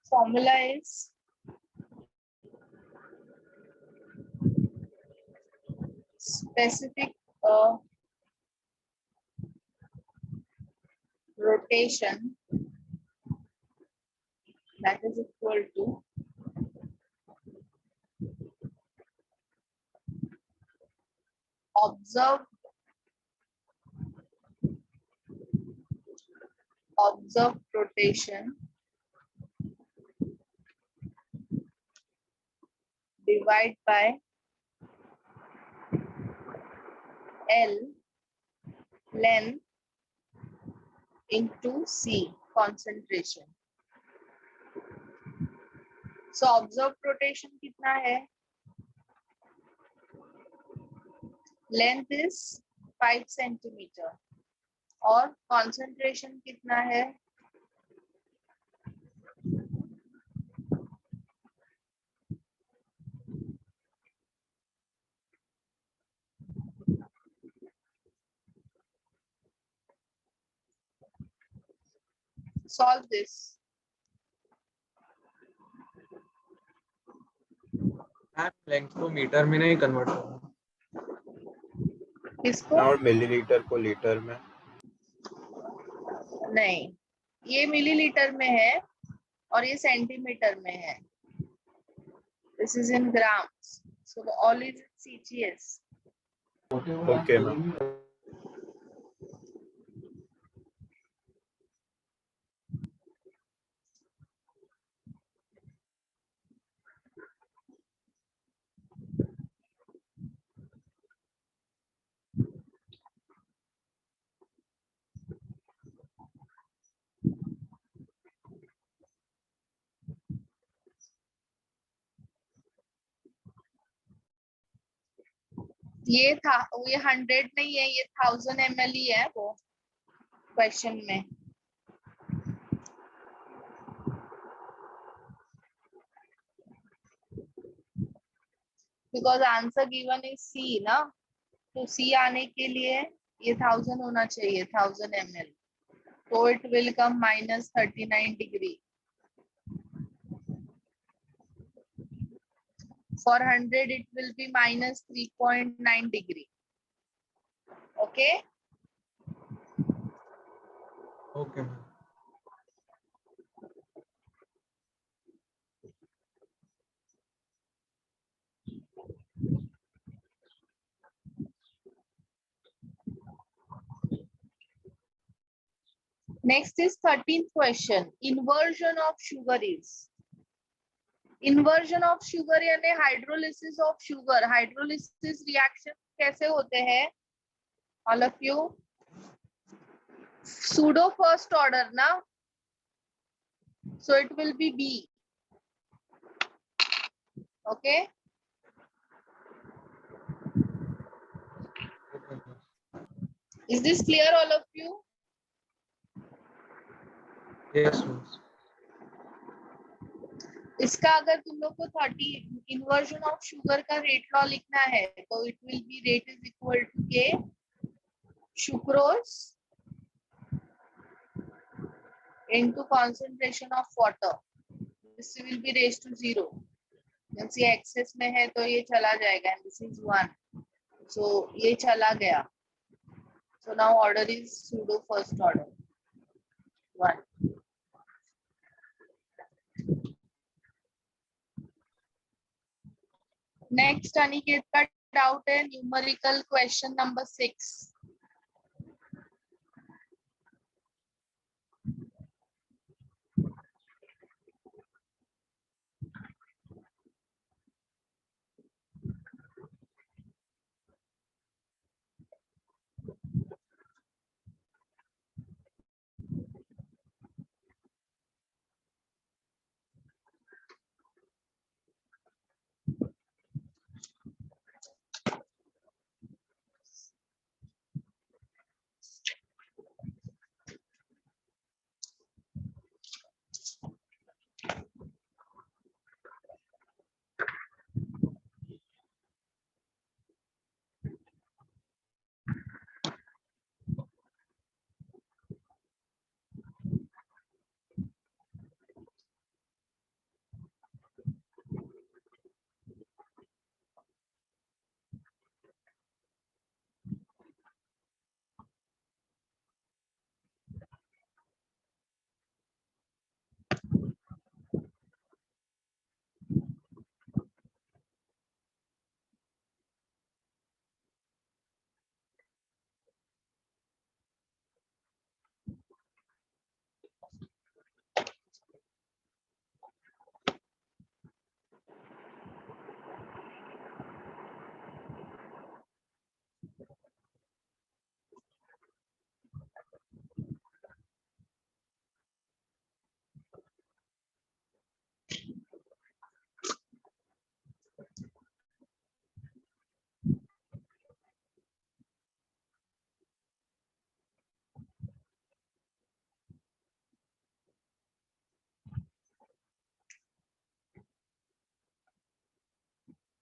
Formula is specific rotation that is equal to observed rotation divided by L length into C concentration. So observed rotation कितना है? Length is 5 centimeter और concentration कितना है? Solve this. Length को metre में नहीं convert करना, किसको? और मिलीलीटर को लीटर में नहीं, ये मिलीलीटर में है और ये सेंटीमीटर में है. This is in grams. So all is in CGS. Okay ma'am. ये 100 नहीं है, ये 1000 ml ही है वो क्वेश्चन में. Because answer given is C ना, तो सी आने के लिए ये 1000 होना चाहिए, 1000 ml. तो it will come -39 degree. For 100 it will be -3.9 degree. Okay. Okay ma'am. Next is 13th question. Inversion of sugar is. Inversion of sugar यानी hydrolysis of sugar. Hydrolysis reaction कैसे होते हैं? All of you. Pseudo first order ना. So it will be B. Okay. Is this clear all of you? Yes ma'am. इसका अगर तुम लोग को 30 इन्वर्जन ऑफ शुगर का रेट लॉ लिखना है तो it will be rate is equal to K sucrose into concentration of water. This will be raise to 0. जैसे ये एक्सेस में है तो ये चला जाएगा एंड दिस इज 1. सो ये चला गया. So now order is pseudo first order 1. Next Aniket का डाउट है numerical question number 6.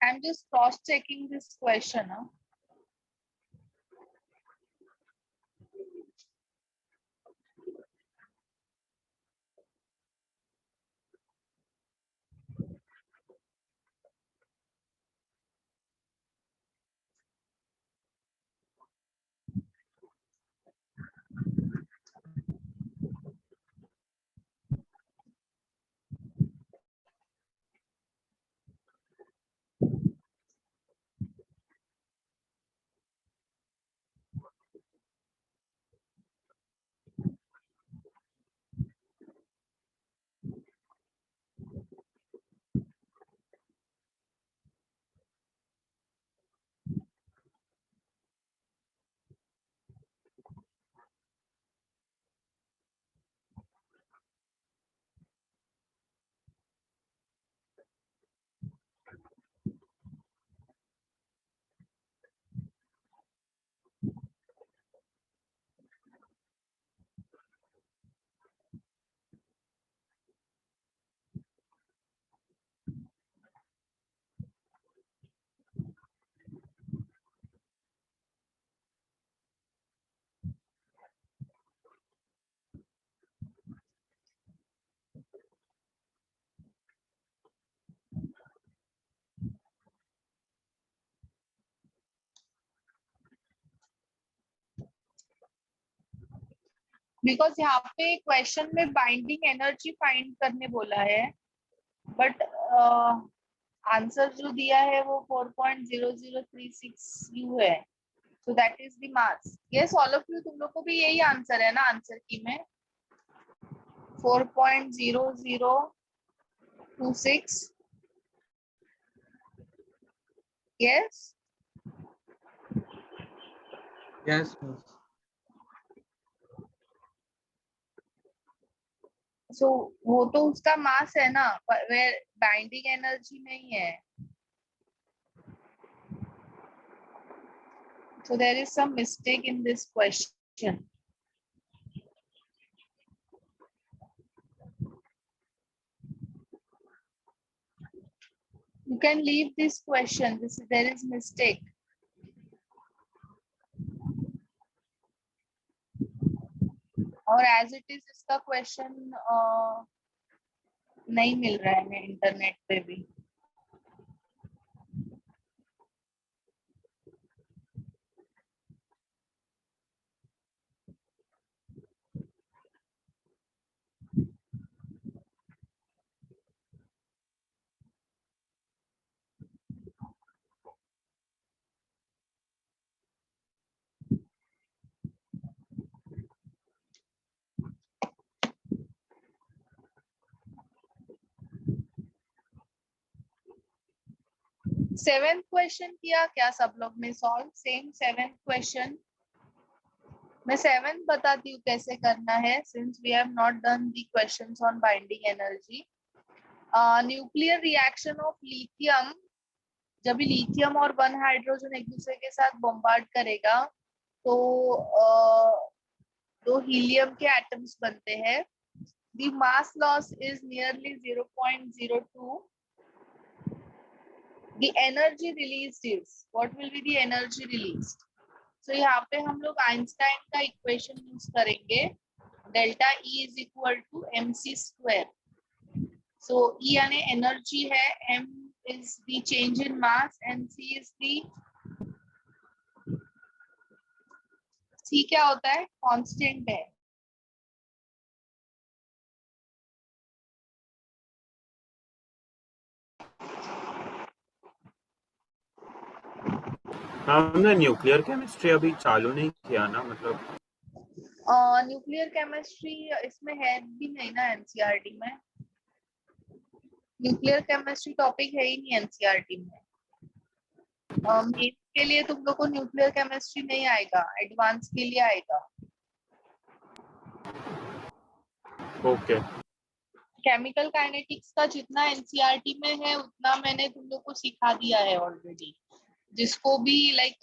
I'm just cross checking this question. Huh? Because यहाँ पे क्वेश्चन में बाइंडिंग एनर्जी फाइंड करने बोला है, बट आंसर जो दिया है वो 4.0036 U है, so that is the mass. Yes, all of you, तुम लोग को भी यही आंसर है ना आंसर की में 4.0026. Yes. Yes, miss. So वो तो उसका मास है ना, where बाइंडिंग एनर्जी नहीं है. So there is some mistake in this question. You can leave this question. There is mistake. और as it is इसका question नहीं मिल रहा है मैं इंटरनेट पे भी. सेवेंथ क्वेश्चन किया क्या सब लोग ने सॉल्व? Same seventh question. मैं सेवेंथ बताती हूँ कैसे करना है, since we have not done the questions on binding energy. Nuclear reaction of lithium, जब भी लिथियम और वन हाइड्रोजन एक दूसरे के साथ बॉम्बार्ड करेगा तो दो हीलियम के एटम्स बनते हैं. The mass loss is nearly 0.02. The energy released is, what will be the energy released? So यहाँ पे हम लोग आइंस्टाइन का इक्वेशन यूज करेंगे, delta E is equal to mc square. So E यानी एनर्जी है, m is the change in mass and c is the, c क्या होता है? कांस्टेंट है. हमने न्यूक्लियर केमिस्ट्री अभी चालू नहीं किया ना, मतलब न्यूक्लियर केमिस्ट्री इसमें है भी नहीं ना एनसीईआरटी में. न्यूक्लियर केमिस्ट्री टॉपिक है ही नहीं एनसीईआरटी में. मेन के लिए तुम लोग को न्यूक्लियर केमिस्ट्री नहीं आएगा, एडवांस के लिए आएगा. ओके. केमिकल काइनेटिक्स का जितना एनसीईआरटी में है उतना मैंने तुम लोग को सिखा दिया है ऑलरेडी. जिसको भी like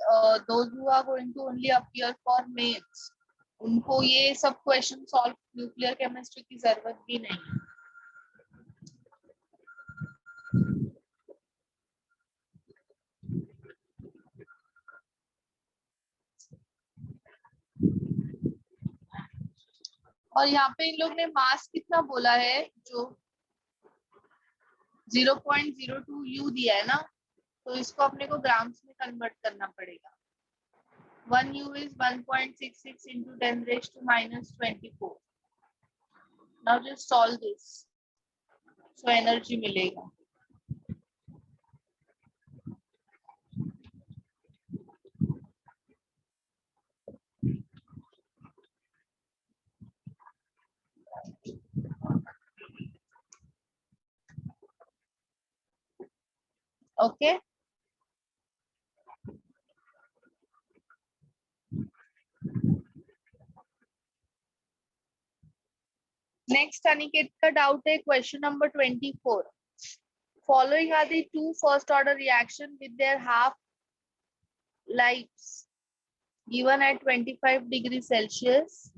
those who are going to only appear for mains, उनको ये सब क्वेश्चन सॉल्व न्यूक्लियर केमिस्ट्री की जरूरत भी नहीं है. और यहाँ पे इन लोग ने मास कितना बोला है, जो 0.02 U दिया है ना, तो इसको अपने को ग्राम्स में कन्वर्ट करना पड़ेगा. 1 U is 1.66 into 10 raised to minus 24. Now just solve this. So energy मिलेगा. Okay. Next, Aniket का doubt है question number 24. Following are the two first order reaction with their half lives given at 25 degrees Celsius,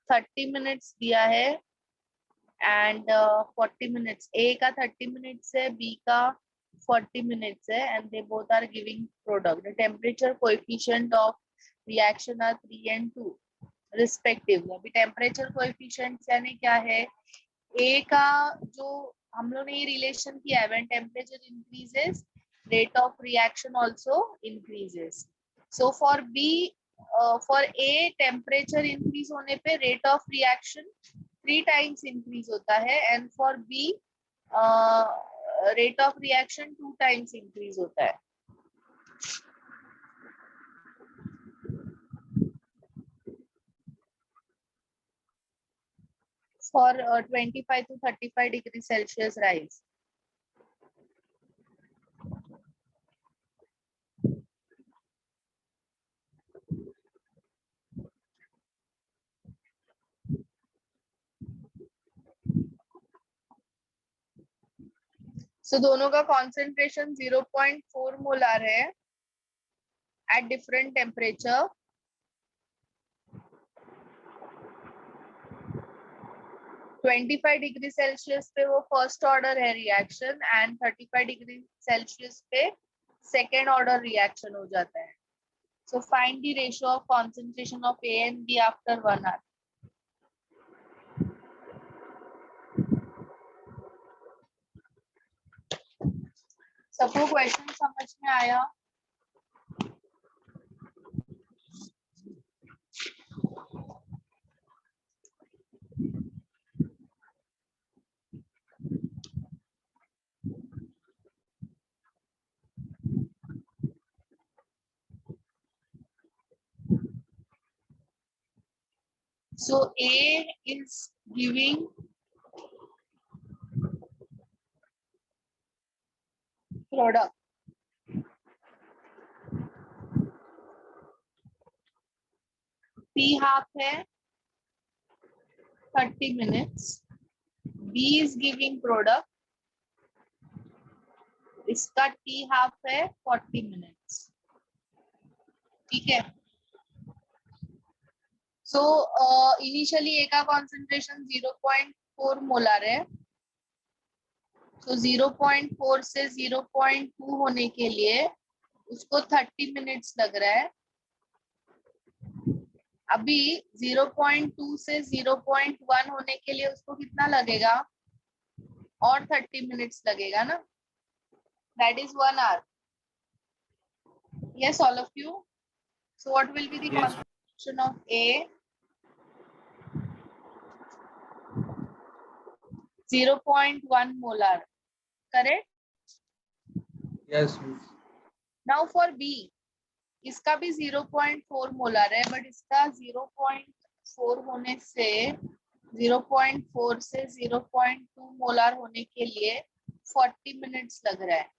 30 minutes दिया है and 40 minutes. A का 30 minutes है, B का 40 minutes है, and they both are giving product. The temperature coefficient of reaction are 3 and 2 respectively. अभी temperature coefficient यानी क्या है, A का जो हम लोग ने ये रिलेशन किया है, when temperature increases, rate of reaction also increases. So for B, for A temperature increase होने पे rate of reaction 3 times increase होता है, and for B rate of reaction 2 times increase होता है. For 25 to 35 degrees Celsius rise. So दोनों का concentration 0.4 molar है at different temperature. (25 degree Celsius पे वो फर्स्ट ऑर्डर है रिएक्शन, एंड 35 डिग्री सेल्सियस पे सेकेंड ऑर्डर रिएक्शन हो जाता है. So find the ratio of concentration of A and B after 1 hour. सबको क्वेश्चन समझ में आया? So A is giving product. T half है 30 minutes. B is giving product. इसका T half है 40 minutes. ठीक है. So initially A का concentration 0.4 मोलर है. So 0.4 से 0.2 होने के लिए उसको 30 मिनट्स लग रहा है. अभी 0.2 से 0.1 होने के लिए उसको कितना लगेगा, और 30 मिनट्स लगेगा ना. That is 1 hour. Yes, all of you. So what will be the Yes. concentration of A? 0.1 molar. Correct? Yes. Now for B, इसका भी 0.4 मोलर है, बट इसका 0.4 होने से 0.4 से 0.2 मोलर होने के लिए 40 मिनट्स लग रहा है.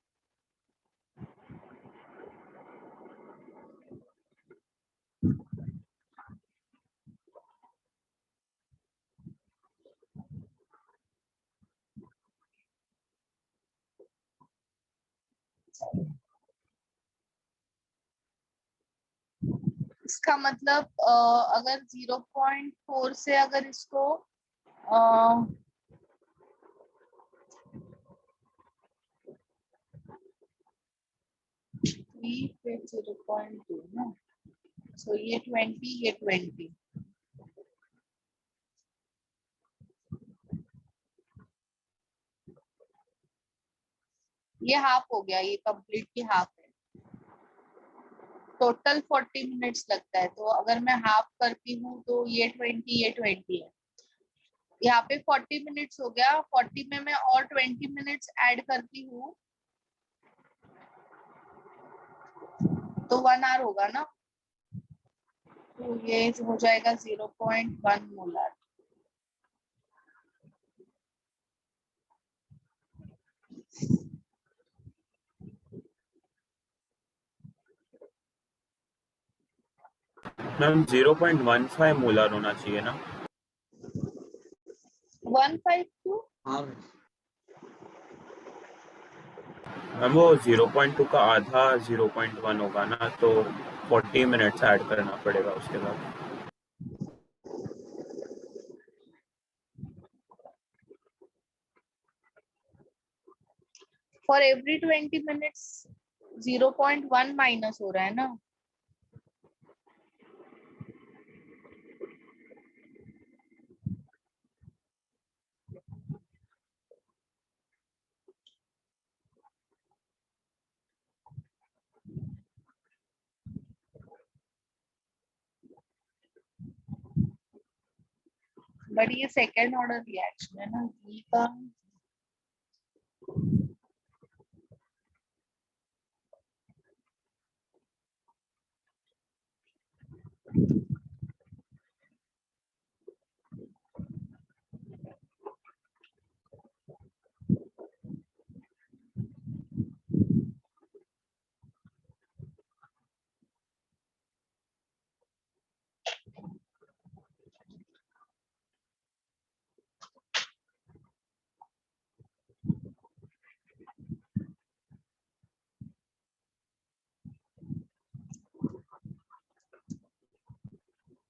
इसका मतलब अगर 0.4 से अगर इसको 3 पे 0.2 ना, सो ये 20, ये 20। ये हाफ हो गया, ये कंप्लीट की हाफ है। टोटल 40 मिनट्स लगता है, तो अगर मैं हाफ करती हूँ तो ये 20, ये 20 है। यहाँ पे 40 मिनट्स हो गया, 40 में मैं और 20 मिनट्स ऐड करती हूँ तो 1 आवर होगा ना, तो ये हो जाएगा 0.1 मोलर। मैम 0.15 मोलर होना चाहिए ना? 152। हाँ मैम वो 0.2 का आधा 0.1 होगा ना, तो 40 मिनट्स ऐड करना पड़ेगा उसके बाद। फॉर एवरी 20 मिनट्स 0.1 माइनस हो रहा है ना। बट ये सेकेंड ऑर्डर रिएक्शन है ना, घी का।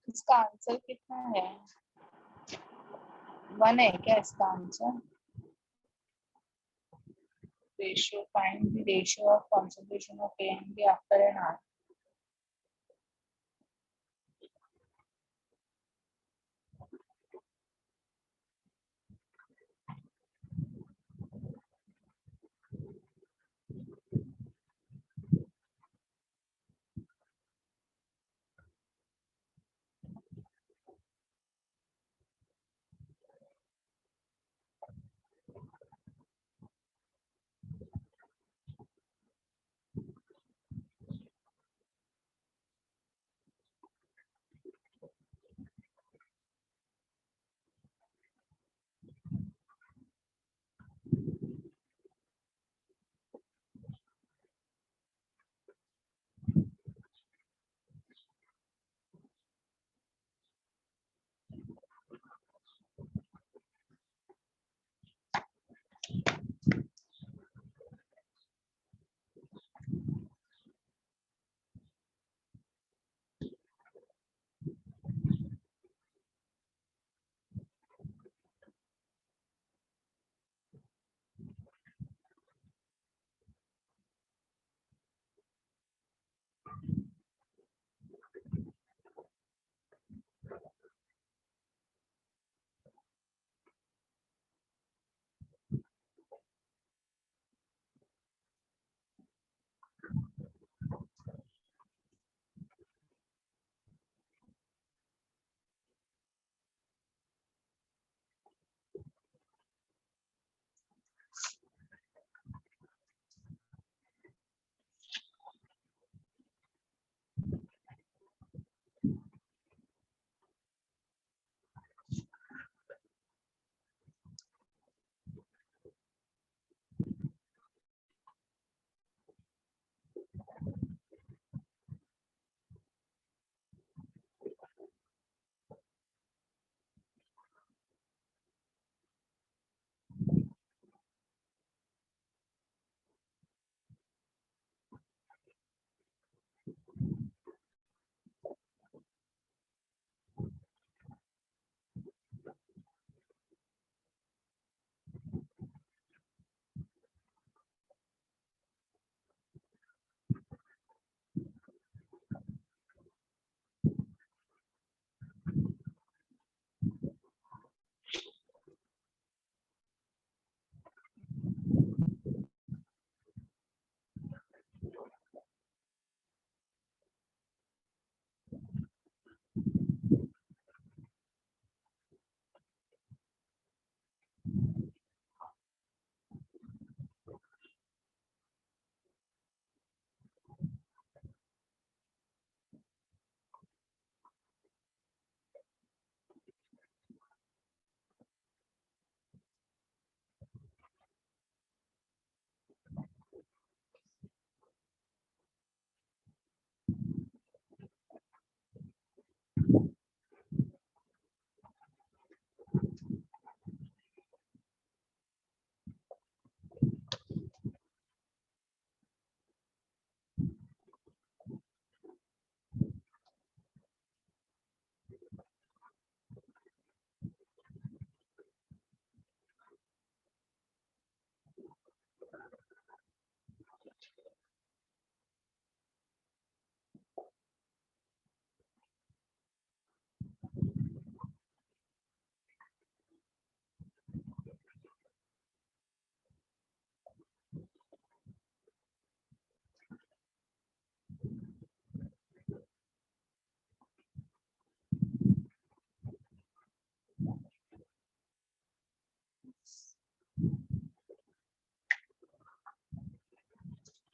इसका आंसर कितना है? 1 है क्या इसका answer? Ratio, find the ratio of concentration of A and B after an hour.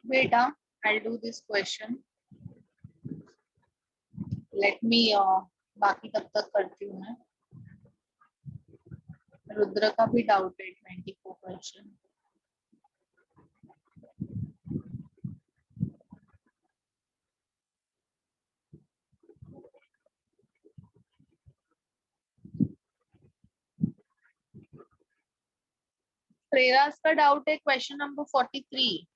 Beta, I'll do this question. Let me बाकी तब तक करती हूँ मैं. रुद्र का भी डाउट है 24 क्वेश्चन. प्रेरास का डाउट है क्वेश्चन नंबर 43.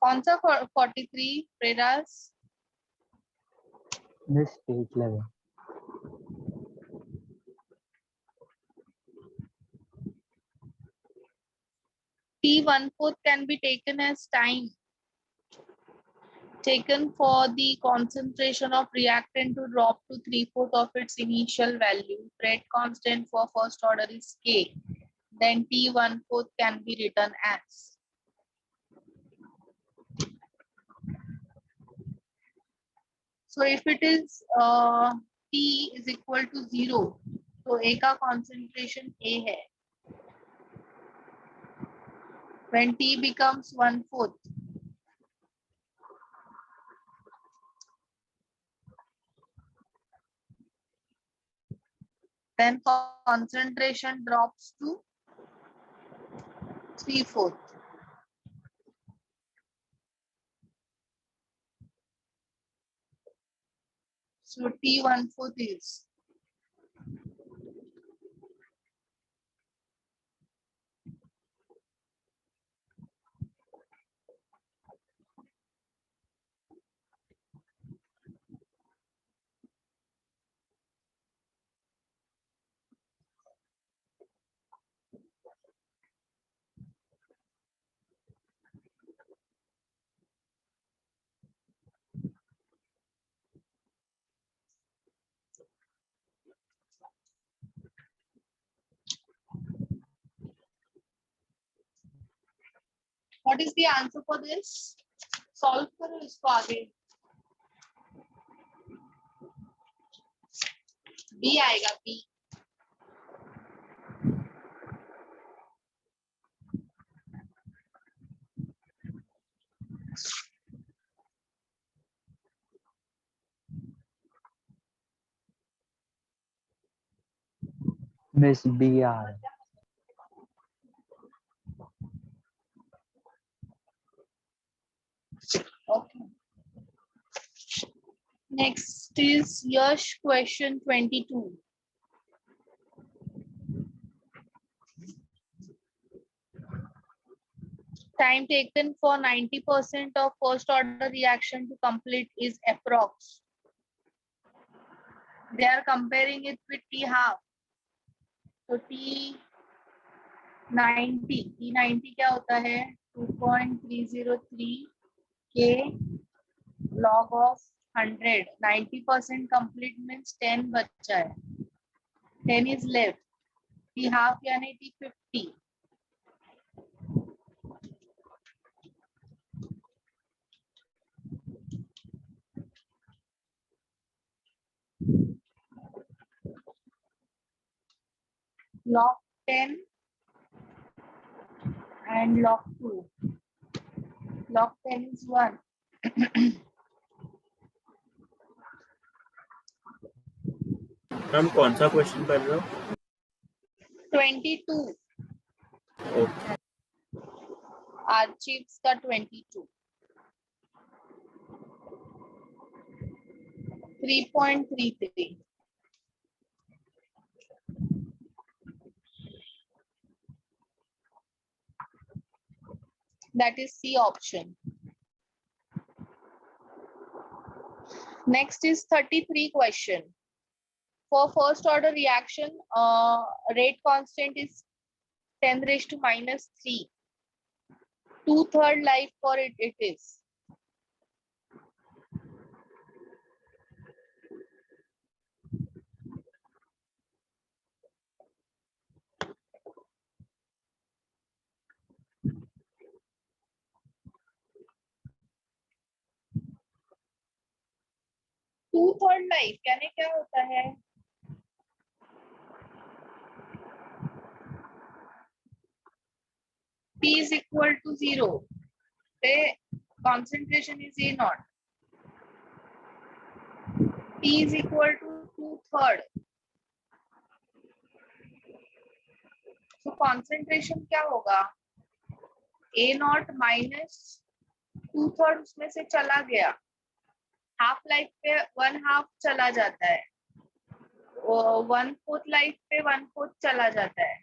कौन सा 43 प्रेरास? Miss page 11. T1/4 can be taken as time taken for the concentration of reactant to drop to 3/4 of its initial value. Rate constant for first order is K. Then T1/4 can be written as. So if it is T is equal to 0, तो A का concentration A है. When T becomes 1/4, then concentration drops to 3/4. So T1/4 is what is the answer for this? Solve करो इसको आगे. B आएगा B. Miss BR. Okay. Next is Yash question 22. Time taken for 90% of first order reaction to complete is approx. They are comparing it with T half. So T90 क्या होता है? 2.303 K log of 100. 90% complete means 10 बचा है. 10 is left. T half यानी T50. Log 10 and log 2. Log 10 is 1. Ma'am कौन सा question कर रहे हो? 22. ओके. Archives का 22. 3.33. That is C option. Next is 33 question. For first order reaction, rate constant is 10⁻⁻3. 2/3 life for it is. 2/3 life यानी क्या होता है? P is equal to 0 पे concentration is A naught. P is equal to 2/3. तो concentration क्या होगा? A naught minus 2/3 उसमें से चला गया, हाफ लाइफ पे 1/2 चला जाता है, 1/4 लाइफ पे 1/4 चला जाता है,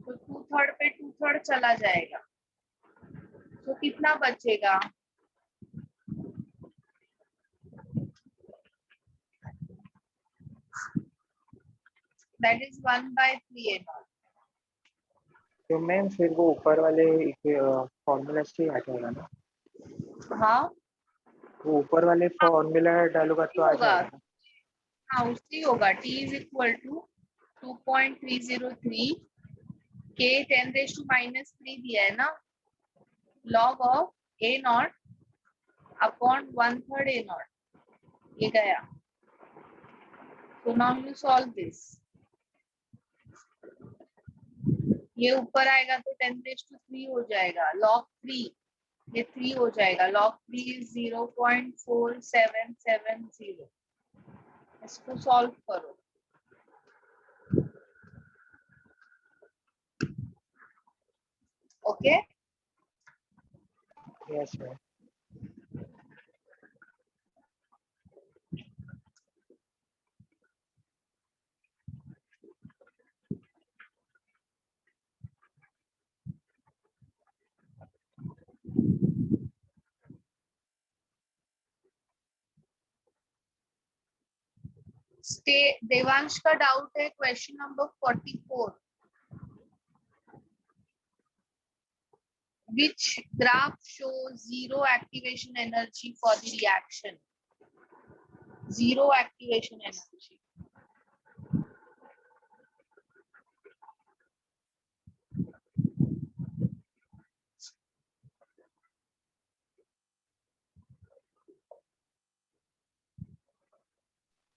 तो 2/3 पे 2/3 चला जाएगा, तो कितना बचेगा? That is 1/3 A naught. तो मैम फिर वो ऊपर वाले फॉर्मूला से आ जाएगा ना, हाँ वो ऊपर वाले फॉर्मूला डालूंगा तो आ होगा, जाएगा। हाँ उससे होगा। T is equal to 2.303 K 10⁻³ दिया है ना, log of A naught upon 1/3 A naught, ये गया। So now you solve this. ये ऊपर आएगा तो 10⁻³ हो जाएगा, log 3 ये 3 हो जाएगा, log 3 is 0.4770। इसको सॉल्व करो। Okay yes ma'am. देवांश का डाउट है question number 44। Which graph shows zero activation energy for the reaction? Zero activation energy.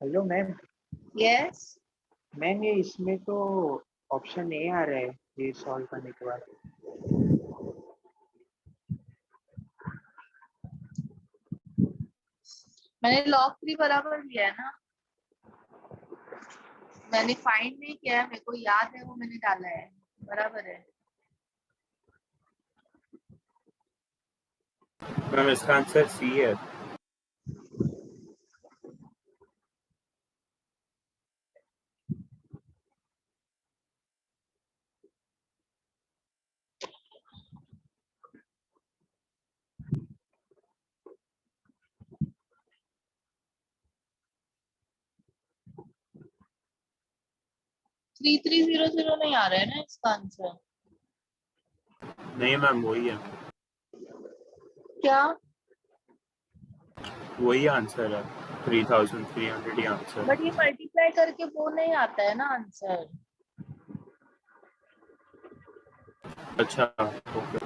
Hello ma'am. Yes. Ma'am ये इसमें तो ऑप्शन ए आ रहा है ये सॉल्व करने के बाद। मैंने log 3 बराबर लिया है ना, मैंने फाइंड नहीं किया है, मेरे को याद है वो मैंने डाला है, बराबर है। मैम इसका आंसर सी है। थ्री 300 नहीं आ रहा है ना इसका आंसर? नहीं मैम वही है, क्या? वही आंसर है, 3300 ही आंसर। बट ये मल्टीप्लाई करके वो नहीं आता है ना आंसर। अच्छा ओके।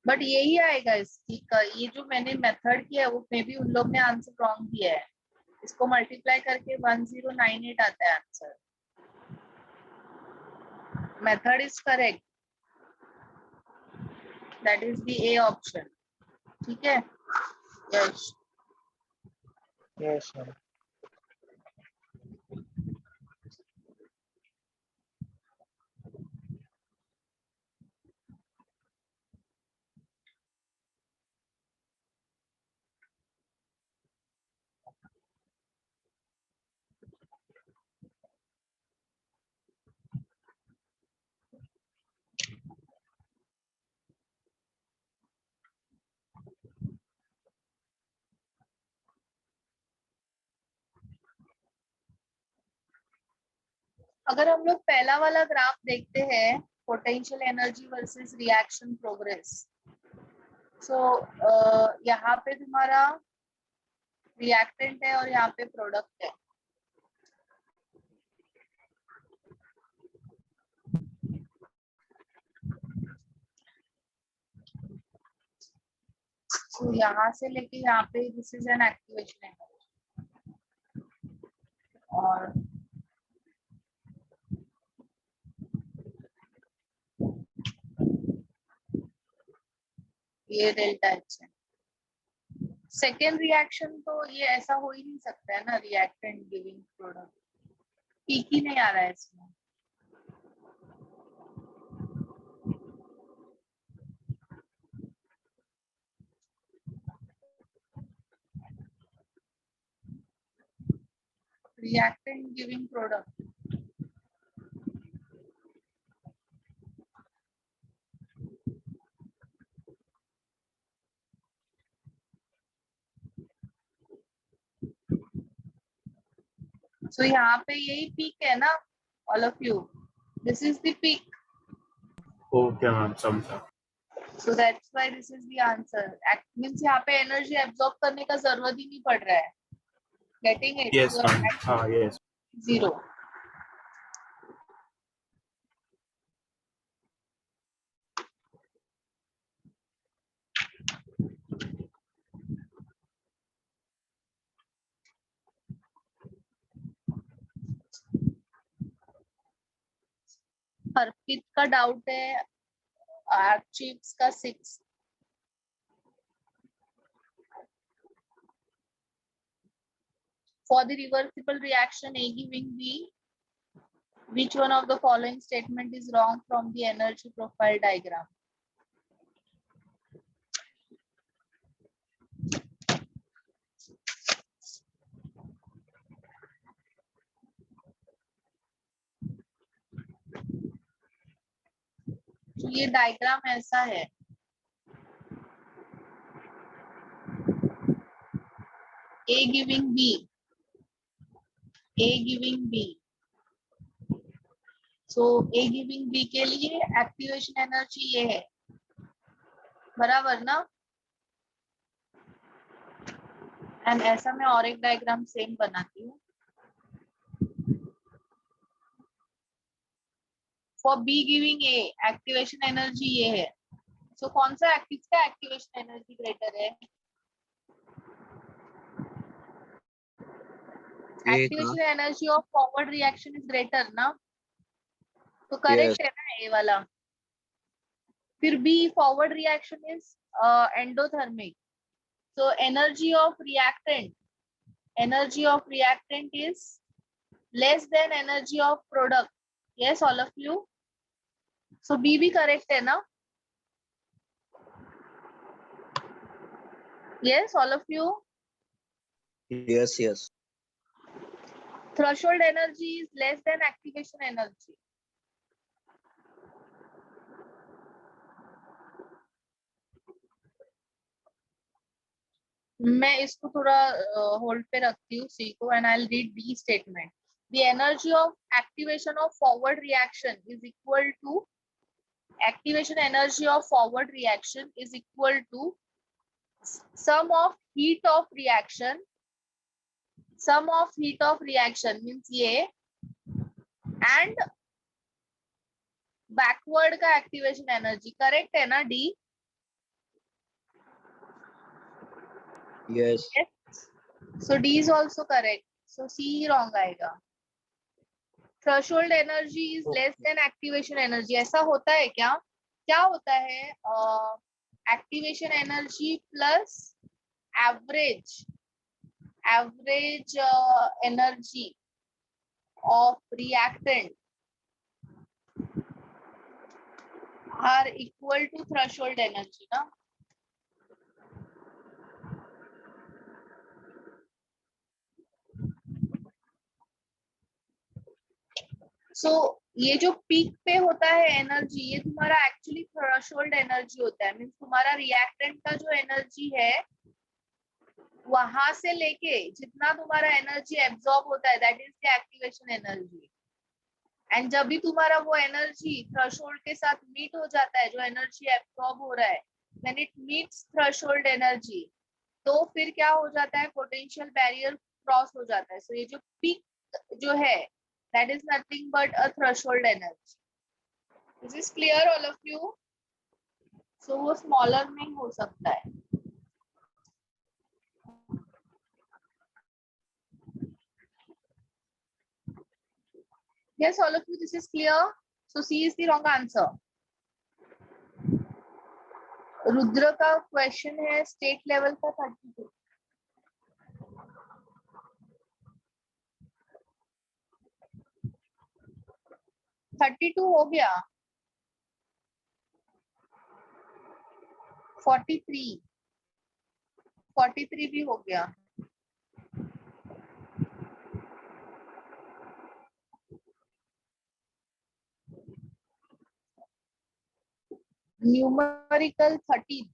बट यही आएगा इसकी का, ये जो मैंने मेथड किया है वो मे भी उन लोग ने आंसर रॉन्ग दिया है, इसको मल्टीप्लाई करके 1098 आता है answer. Method is correct, that is the A option. ठीक है, यस। Yes ma'am. अगर हम लोग पहला वाला ग्राफ देखते हैं, potential energy versus reaction progress, so यहाँ पे तुम्हारा रिएक्टेंट है और यहाँ पे प्रोडक्ट है। So यहाँ से लेके यहाँ पे this is an activation energy और ये डेल्टा एच है। सेकेंड रिएक्शन तो ये ऐसा हो ही नहीं सकता है ना, रिएक्टेंट गिविंग प्रोडक्ट पीक ही नहीं आ रहा है इसमें। reactant giving product so यहाँ पे यही पीक है ना, all of you, this is the peak, okay ma'am समझा। so that's why this is the answer। means यहाँ पे एनर्जी एब्जॉर्ब करने का जरूरत ही नहीं पड़ रहा है, getting it? Yes You are ma'am, at हाँ यस। zero। हरप्रीत का डाउट है आर्चिप्स का 6। For the reversible reaction A giving B, which one of the following statement is wrong from the energy profile diagram? तो ये डायग्राम ऐसा है, A giving B, A giving B, so A giving B के लिए activation energy ये है, बराबर ना। एंड ऐसा मैं और एक डायग्राम सेम बनाती हूँ। For B giving A activation energy ये है, सो कौन सा किसका एक्टिवेशन एनर्जी ग्रेटर है? Activation energy of forward reaction is greater ना, तो करेक्ट है ना ए वाला। फिर B forward reaction is endothermic, so energy of reactant is less than energy of product, yes all of you, so B भी correct है ना, yes all of you, yes threshold energy is less than activation energy, मैं इसको थोड़ा hold पे रखती हूँ C को and I will read B statement. The energy of activation of forward reaction is equal to activation energy of forward reaction is equal to sum of heat of reaction, sum of heat of reaction means ये and backward का activation energy, correct है ना D? yes So D is also correct, so C wrong आएगा। Threshold energy is less than activation energy, ऐसा होता है क्या? क्या होता है? Activation energy plus average energy of reactant are equal to threshold energy ना। सो ये जो पीक पे होता है एनर्जी, ये तुम्हारा एक्चुअली थ्रेशोल्ड एनर्जी होता है, मींस तुम्हारा रिएक्टेंट का जो एनर्जी है वहां से लेके जितना तुम्हारा एनर्जी एब्जॉर्ब होता है that is the activation energy. And जब भी तुम्हारा वो एनर्जी थ्रेशोल्ड के साथ मीट हो जाता है, जो एनर्जी एब्जॉर्ब हो रहा है, when it meets threshold energy, तो फिर क्या हो जाता है? पोटेंशियल बैरियर क्रॉस हो जाता है। सो ये जो पीक जो है that is nothing but a threshold energy. Is this clear all of you? So वो smaller नहीं हो सकता है। Yes, all of you, this is clear. So C is the wrong answer. Rudra का क्वेश्चन है स्टेट लेवल का 32. हो गया. 43 भी हो गया. Numerical 13.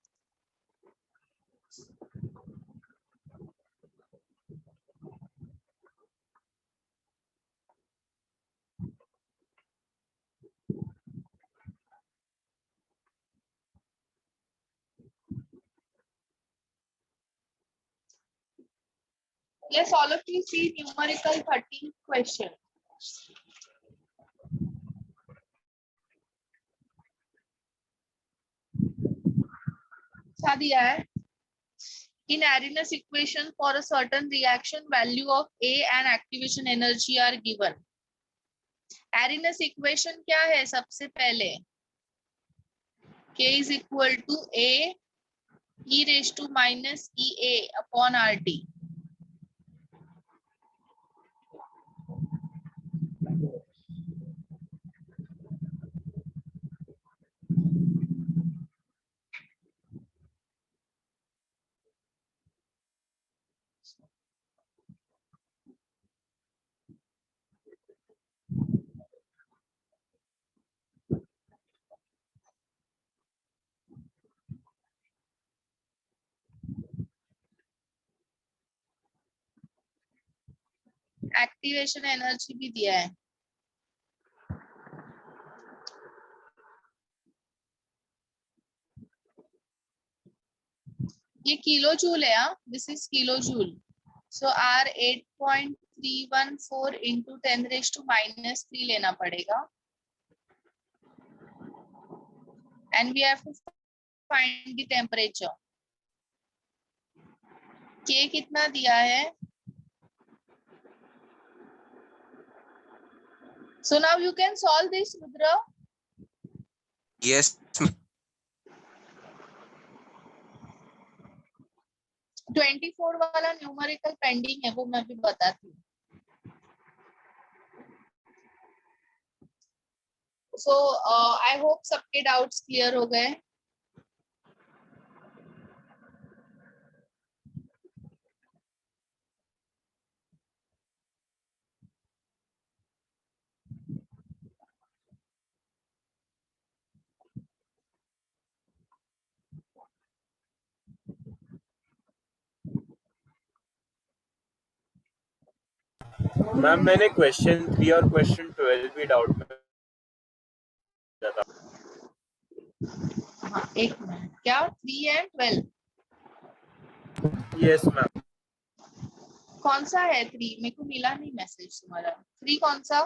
Yes, all of you see numerical 13 question. क्या दिया है? In Arrhenius equation for a certain reaction, value of A and activation energy are given. Arrhenius equation क्या है? सबसे पहले K is equal to A e raised to minus EA upon RT. Activation energy भी दिया है. ये kilo joule है. This is kilo joule. So R 8.314 into 10 raised to -3 लेना पड़ेगा. And we have to find the temperature. K कितना दिया है? So now you can solve this, Rudra. Yes. 24 वाला न्यूमेरिकल पेंडिंग है, वो मैं भी बताती हूँ. So I hope सबके डाउट्स क्लियर हो गए. मैम मैंने क्वेश्चन 3 और क्वेश्चन 12 भी डाउट में था. हाँ, एक मिनट. क्या 3 and 12? Yes ma'am. कौन सा है 3? मेरे को मिला नहीं मैसेज तुम्हारा. 3 कौन सा?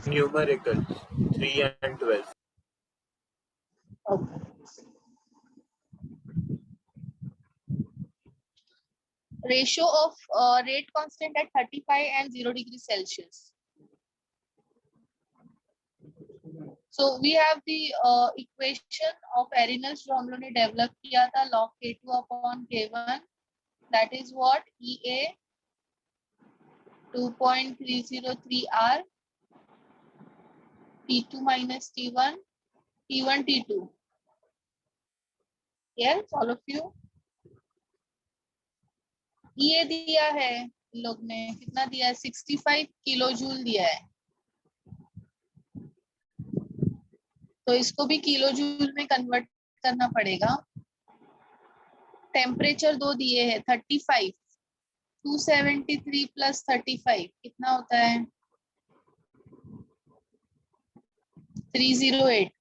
Numerical 3 and 12. Okay. Ratio of rate constant at 35 and 0 degrees Celsius. So we have the equation of Arrhenius जो हम लोगों ने डेवलप किया था, log K2 upon K1. That is what? EA 2.303 R T2 minus T1 T1 T2. Yes, all of you. ये दिया है इन लोग ने. कितना दिया है? 65 किलो जूल दिया है. तो इसको भी किलो जूल में कन्वर्ट करना पड़ेगा. टेम्परेचर 2 दिए हैं 35. 273 प्लस 35 कितना होता है? 308.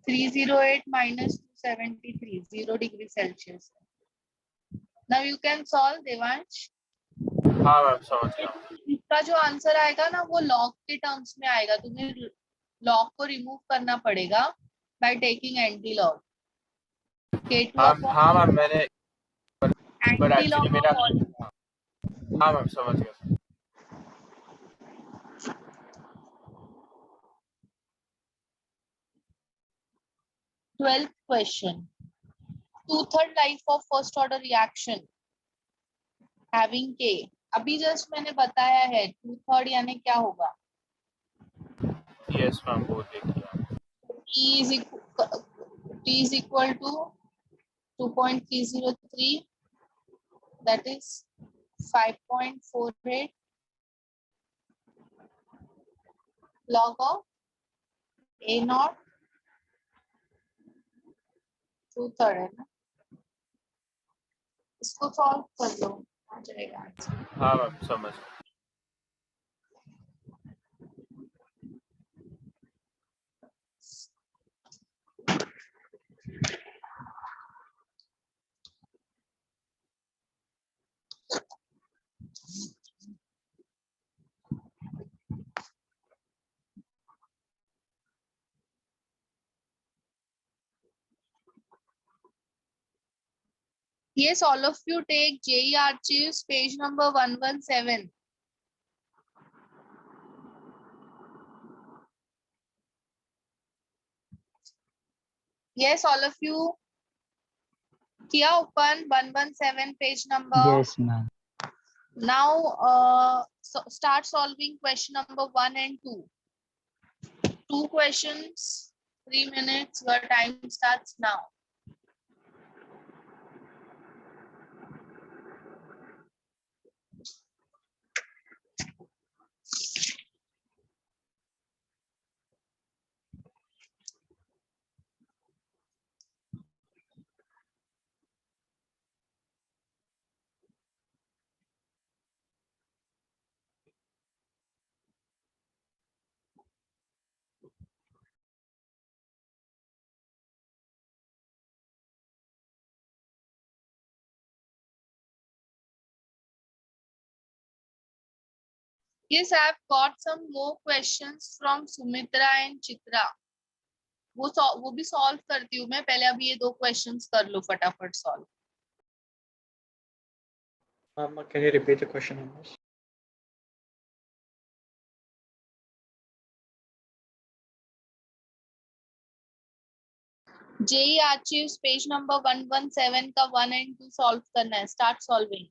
308 minus 273, 0 degree Celsius. Now you can solve, Devansh. हाँ मैम समझ गया. इसका जो आंसर आएगा ना वो लॉग के टर्म्स में आएगा. तुम्हें लॉग को रिमूव करना पड़ेगा by taking anti log. K2 हाँ मैम मैंने एंटी लॉग हाँ मैम समझ गया। 12th question. 2/3 life of first order reaction having K. अभी जस्ट मैंने बताया है 2/3 यानी क्या होगा? यस मैम वो देखिए। T is equal to 2.303, that is 5.48 log of A naught 2/3 है ना? इसको सॉल्व कर लो, आ जाएगा आंसर। हाँ मैम समझ गया। Yes, all of you take JE Archives page number 117. Yes, all of you. किया open 117 page number. Yes, ma'am. Now start solving question number 1 and 2. 2 questions, 3 minutes. Your time starts now. Yes, I have got some more questions from Sumitra and Chitra. वो भी solve करती हूँ मैं, पहले अभी ये 2 questions कर लो फटाफट solve. Can you repeat the question on this? JE Archives page number 117 का 1 and 2 सॉल्व करना है। Start solving.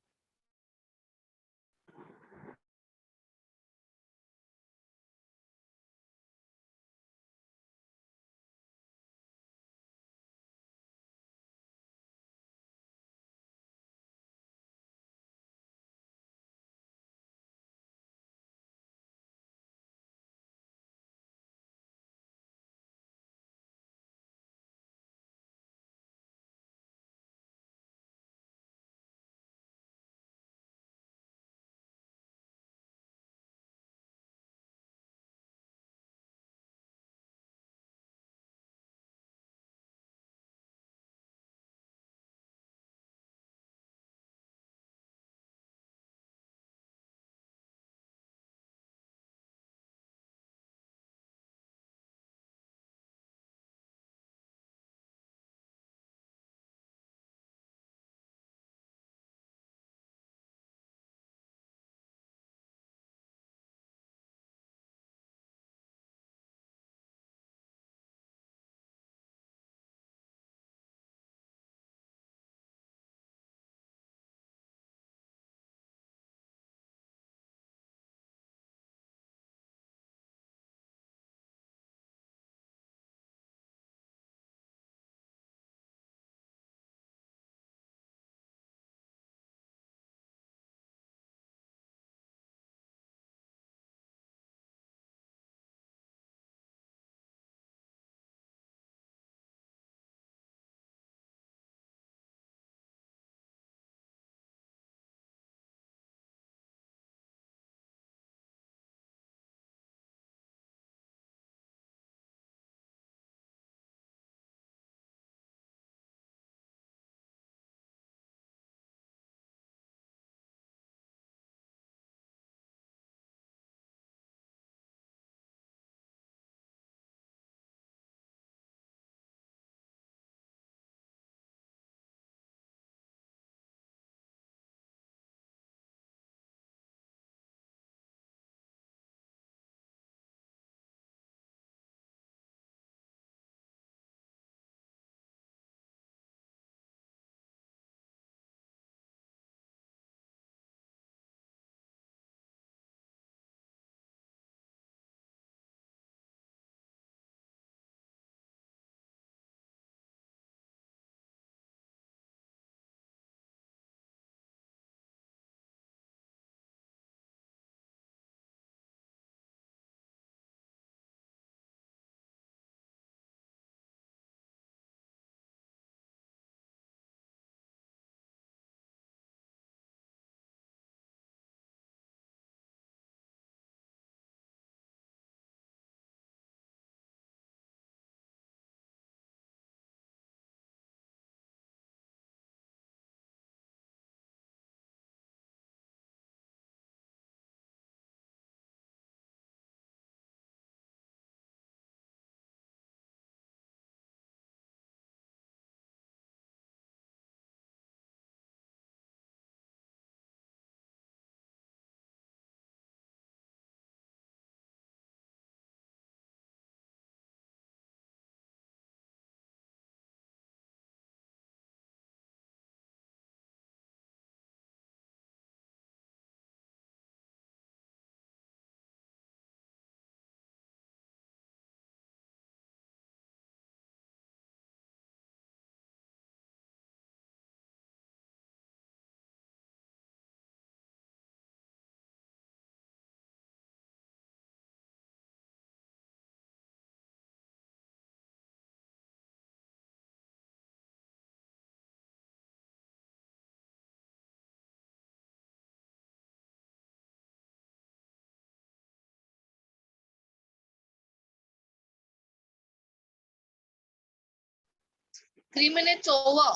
3 minutes over.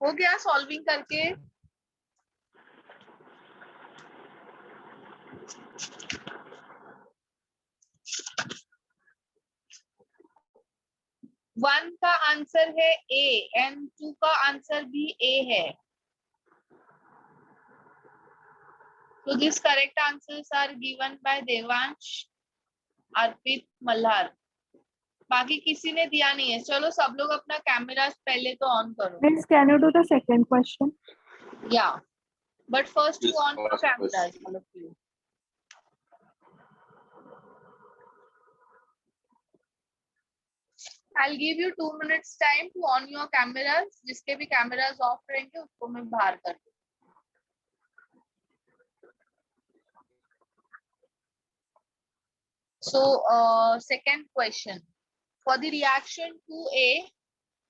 हो गया सॉल्विंग करके? वन का आंसर है ए एंड 2 का आंसर भी ए है. So these correct answers are given by Devansh, अर्पित, मल्हार. बाकी किसी ने दिया नहीं है. चलो सब लोग अपना कैमरा पहले तो ऑन करो. Miss, can you do the second question? Yeah, but first you Yes, on your first cameras, question. all of you. I'll give you 2 minutes time to on your cameras. जिसके भी cameras off रहेंगे उसको मैं बाहर कर दूँ. So second question, for the reaction 2A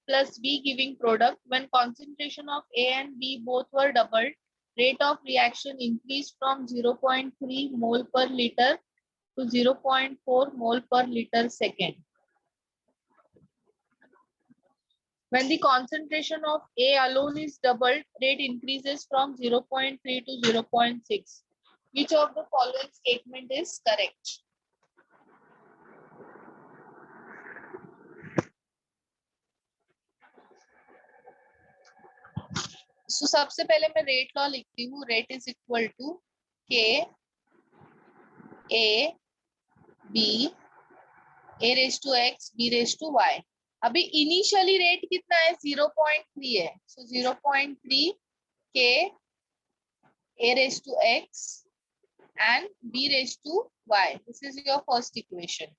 plus B giving product, when concentration of A and B both were doubled, rate of reaction increased from 0.3 mole per liter to 0.4 mole per liter second. When the concentration of A alone is doubled, rate increases from 0.3 to 0.6. Which of the following statement is correct? So सबसे पहले मैं rate law लिखती हूँ. Rate is equal to K A B A raise to X B raise to Y. अभी initially rate कितना है? 0.3 है. So 0.3 K A raise to X and B raise to Y. This is your first equation.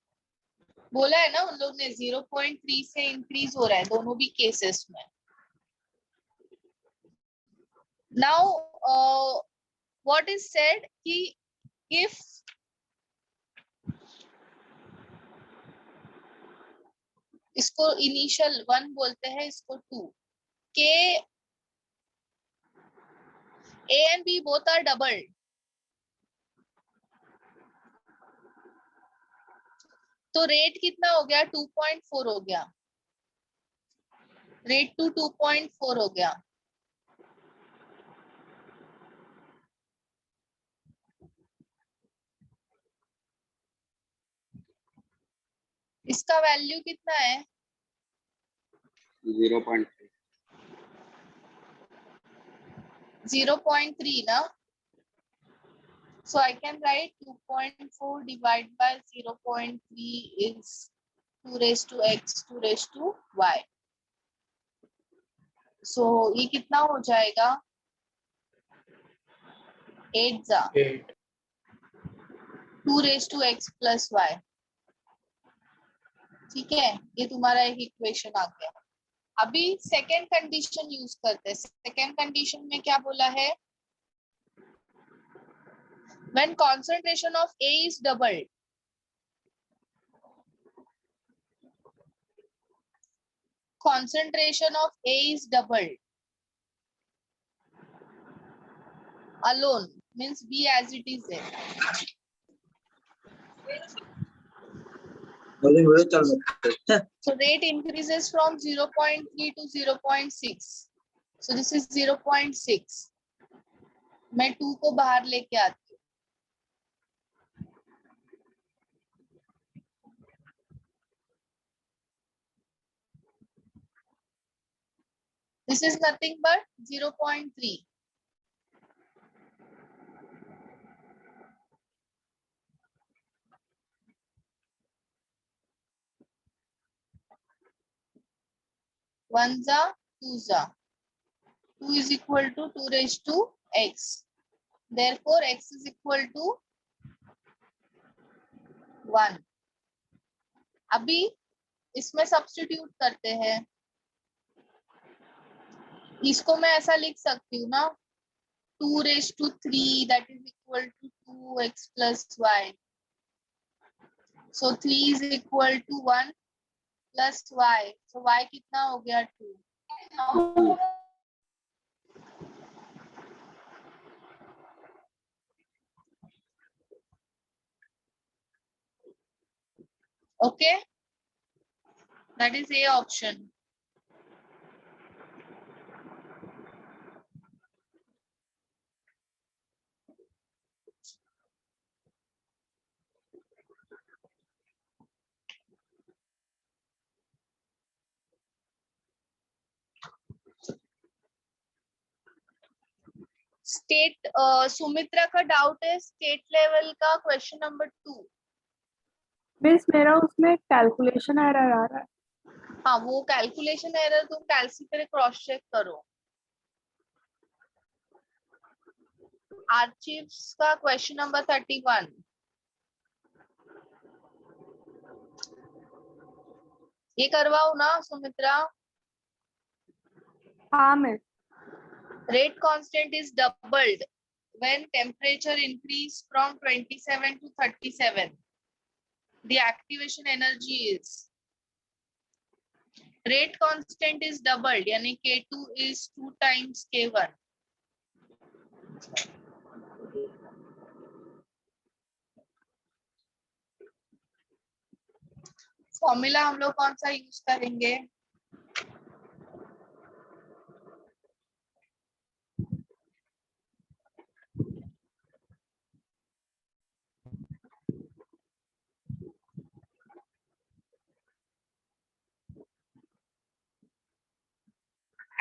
बोला है ना उन लोग ने 0.3 से इंक्रीज हो रहा है दोनों भी केसेस में. Now, what is said कि if इसको इनिशियल 1 बोलते हैं, इसको 2, के A and B both are doubled, तो रेट कितना हो गया? 2.4 हो गया. रेट टू 2.4 हो गया. इसका वैल्यू कितना है? 0.3. 0.3 ना. So I can write 2.4 divided by 0.3 is 2 raised to x 2 raised to y. So ये कितना हो जाएगा? 8 जा 8. 2 raised to x plus y. ठीक है, ये तुम्हारा एक इक्वेशन आ गया. अभी सेकेंड कंडीशन यूज करते हैं. सेकेंड कंडीशन में क्या बोला है? When concentration of A is doubled, concentration of A is doubled alone means B as it is there. So rate increases from 0.3 to 0.6. So this is 0.6. मैं 2 को बाहर लेके आती हूँ. This is nothing but 0.3. One za 2 za. 2 is equal to 2 raised to x. Therefore x is equal to 1. अभी इसमें substitute करते हैं. इसको मैं ऐसा लिख सकती हूँ ना, 2 raised to 3 that is equal to 2x plus y. So 3 is equal to 1 plus y. So y कितना हो गया? 2. Okay, that is A option. State Sumitra का डाउट है स्टेट लेवल का क्वेश्चन नंबर 2। मिस मेरा उसमें कैलकुलेशन एरर आ रहा है। हाँ वो कैलकुलेशन एरर तुम कैलसी पे क्रॉस चेक करो। आर्चिव्स का क्वेश्चन नंबर 31। ये करवाओ ना सुमित्रा। हाँ miss. Rate constant is doubled when temperature increase from 27 to 37. The activation energy is rate constant is doubled यानी K2 is 2 times K1. Formula हम लोग कौन सा यूज करेंगे?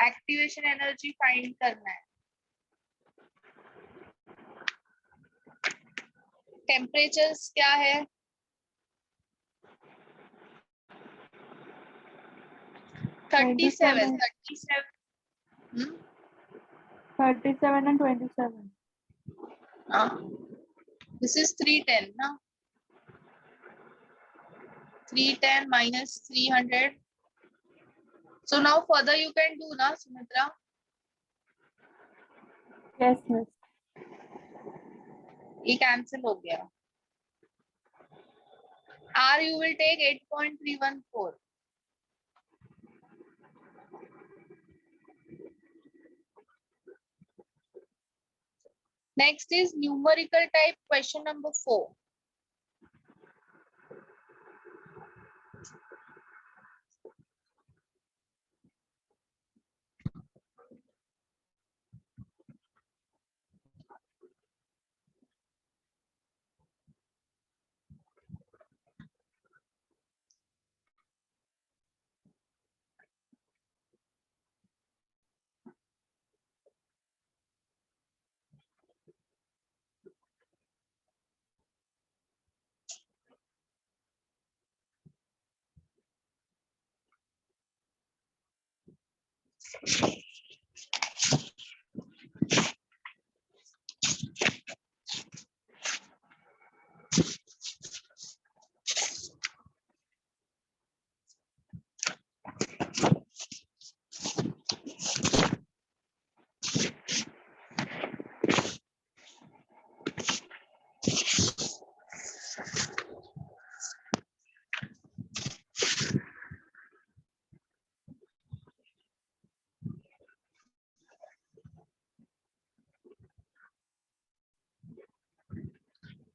एक्टिवेशन एनर्जी फाइंड करना है। टेम्परेचर्स क्या है? 37 37 and 27. This is 310 ना? 310 minus 300. So now further you can do na Sumitra. Yes miss. ये कैंसिल हो गया। R you will take 8.314. Next is numerical type question number 4.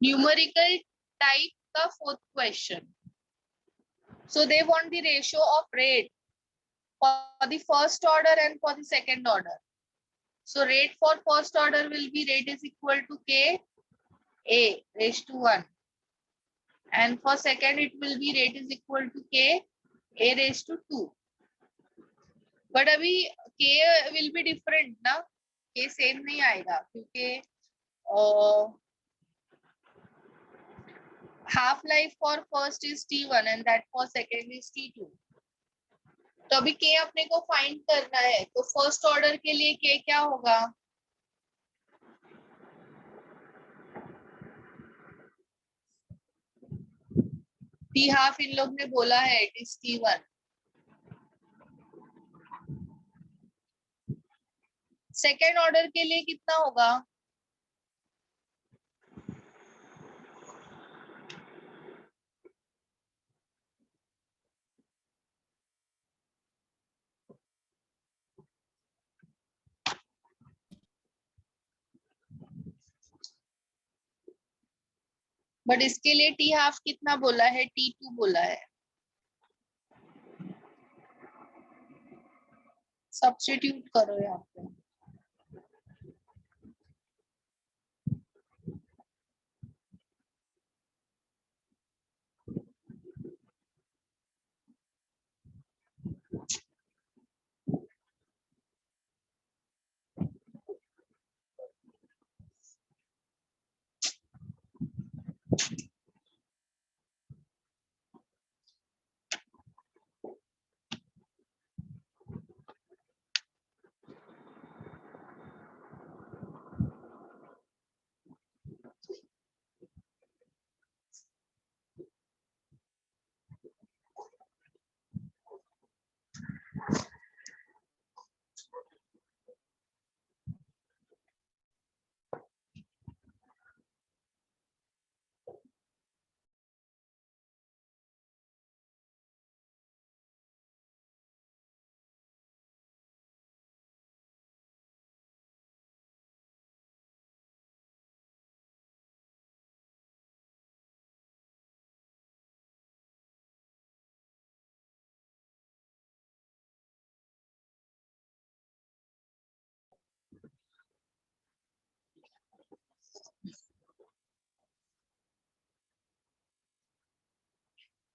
Numerical type का fourth question. So they want the ratio of rate for the first order and for the second order. So rate for first order will be rate is equal to K A raised to 1. And for second it will be rate is equal to K A raised to 2. But अभी K will be different ना? K same नहीं आएगा क्योंकि half life for first is T1 and that for second is T2. तो अभी K अपने को find करना है तो फर्स्ट ऑर्डर के लिए K क्या होगा? T half इन लोग ने बोला है it is T1. Second order के लिए कितना होगा? बट इसके लिए टी हाफ कितना बोला है? T2 बोला है। सब्स्टिट्यूट करो यहाँ पे।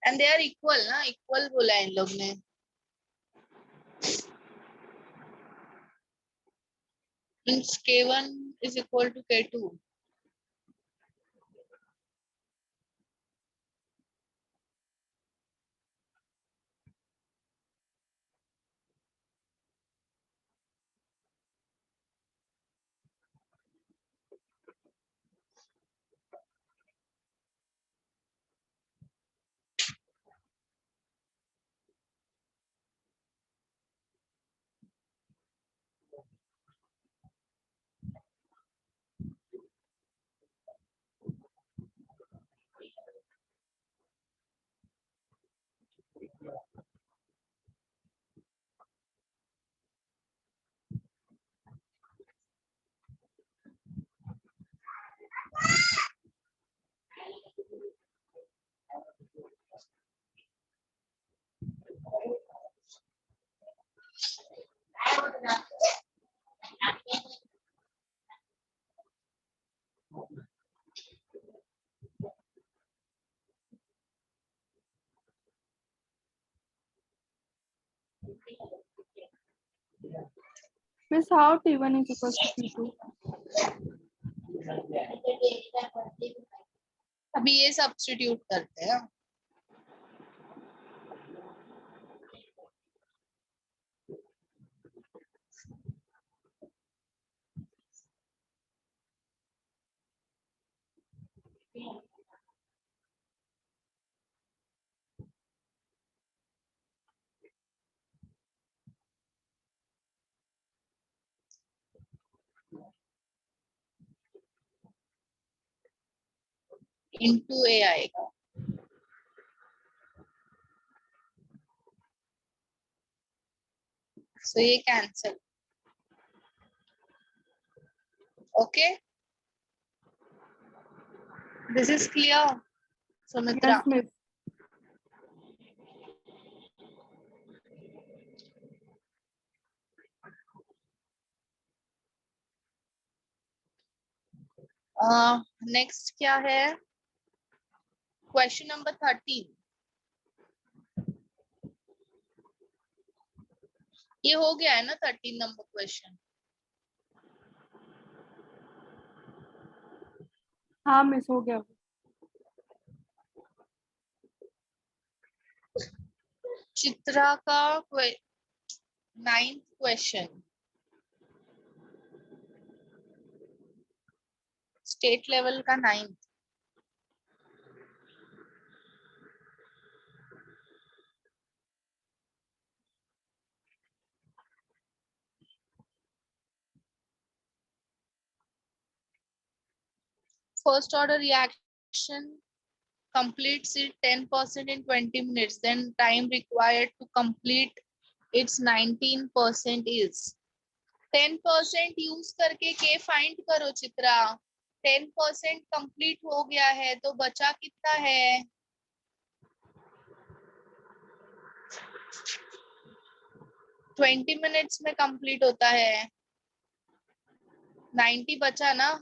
एंड दे आर इक्वल ना, इक्वल बोला है इन लोग ने. Means K1 is equal to K2. Miss, how T1 is equal to T2? अभी ये सब्स्टिट्यूट करते हैं. into A आएगा. So ये cancel. Okay, this is clear, Sumitra. Yes, Miss. Next क्या है? Question number 13. ये हो गया है ना 13 नंबर क्वेश्चन. हाँ मिस, हो गया. चित्रा का 9th क्वेश्चन. स्टेट लेवल का 9th. First order reaction completes it 10% in 20 minutes. Then time required to complete its 19% is. 10% use करके K फाइंड करो चित्रा. 10% कंप्लीट हो गया है तो बचा कितना है? 20 मिनट्स में कंप्लीट होता है. 90 बचा ना.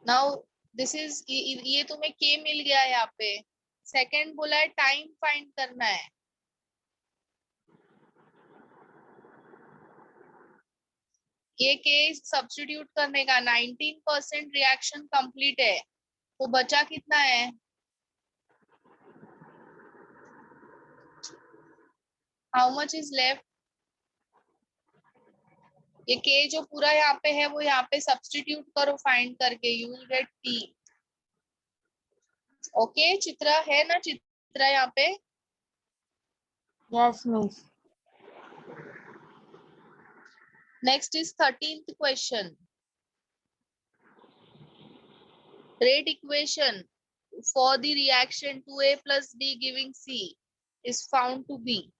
नाउ दिस इज, ये तुम्हें K मिल गया है यहाँ पे. सेकंड बोला है टाइम फाइंड करना है. ये केस सब्स्टिट्यूट करने का. 19% रिएक्शन कंप्लीट है तो बचा कितना है? How much is left? ये के जो पूरा यहाँ पे है वो यहाँ पे सब्स्टिट्यूट करो फाइंड करके. You will get T. Okay Chitra, है ना चित्रा यहाँ पे? Yes, miss. Next is 13th question. Rate equation for the reaction 2A plus B giving C is found to be.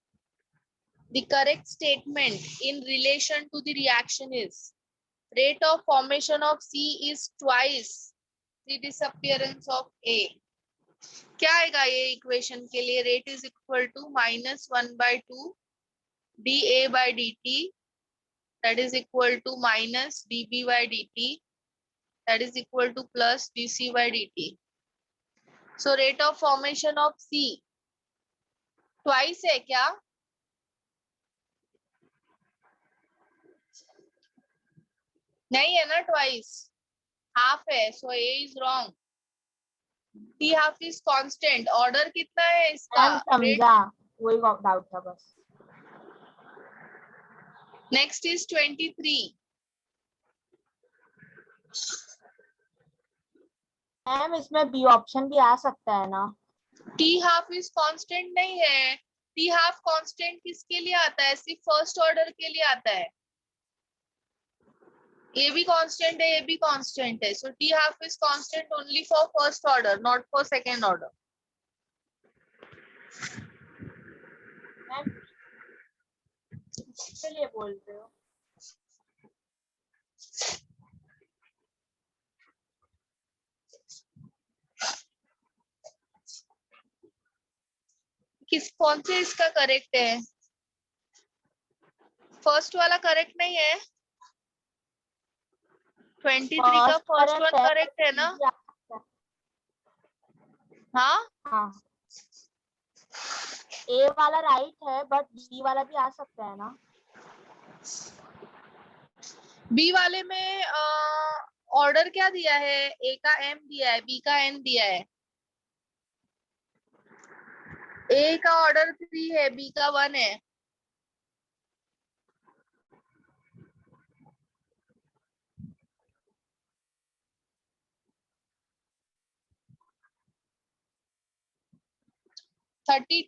The correct statement in relation to the reaction is rate of formation of C is twice the disappearance of A. क्या आएगा ये equation के लिए? Rate is equal to -1/2 dA by dt, that is equal to minus dB by dt, that is equal to plus dC by dt. So rate of formation of C twice है क्या? नहीं है ना twice, half है, so A is wrong. T half is constant. Order कितना है इसका? Ma'am समझा, वही डाउट था बस। Next is 23। मैम इसमें बी ऑप्शन भी आ सकता है ना? टी हाफ इज कांस्टेंट नहीं है। टी हाफ कांस्टेंट किसके लिए आता है? सिर्फ फर्स्ट ऑर्डर के लिए आता है। ए भी कांस्टेंट है, ए भी कांस्टेंट है, so T half is constant only for first order, not for second order. Ma'am इसके लिए बोल रहे हो? कौन से इसका करेक्ट है? फर्स्ट वाला करेक्ट नहीं है। 23 का फर्स्ट वन करेक्ट है ना? हाँ हाँ, ए वाला राइट है बट बी वाला भी आ सकता है ना? बी वाले में ऑर्डर क्या दिया है? ए का एम दिया है, बी का एन दिया है। ए का ऑर्डर 3 है, बी का 1 है। थर्टी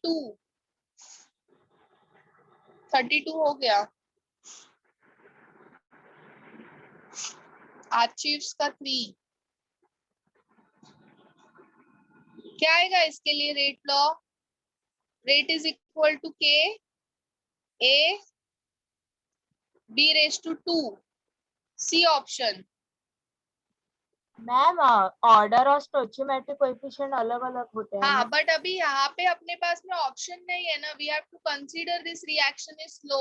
टू हो गया। अचीव्स का 3 क्या आएगा इसके लिए? Rate law, rate is equal to K A B raise to 2, C option. Ma'am order और स्टोइचियोमेट्रिक कोएफिशिएंट अलग अलग होते हैं ना? हाँ, बट अभी यहाँ पे अपने पास में ऑप्शन नहीं है ना। We have to consider this reaction is slow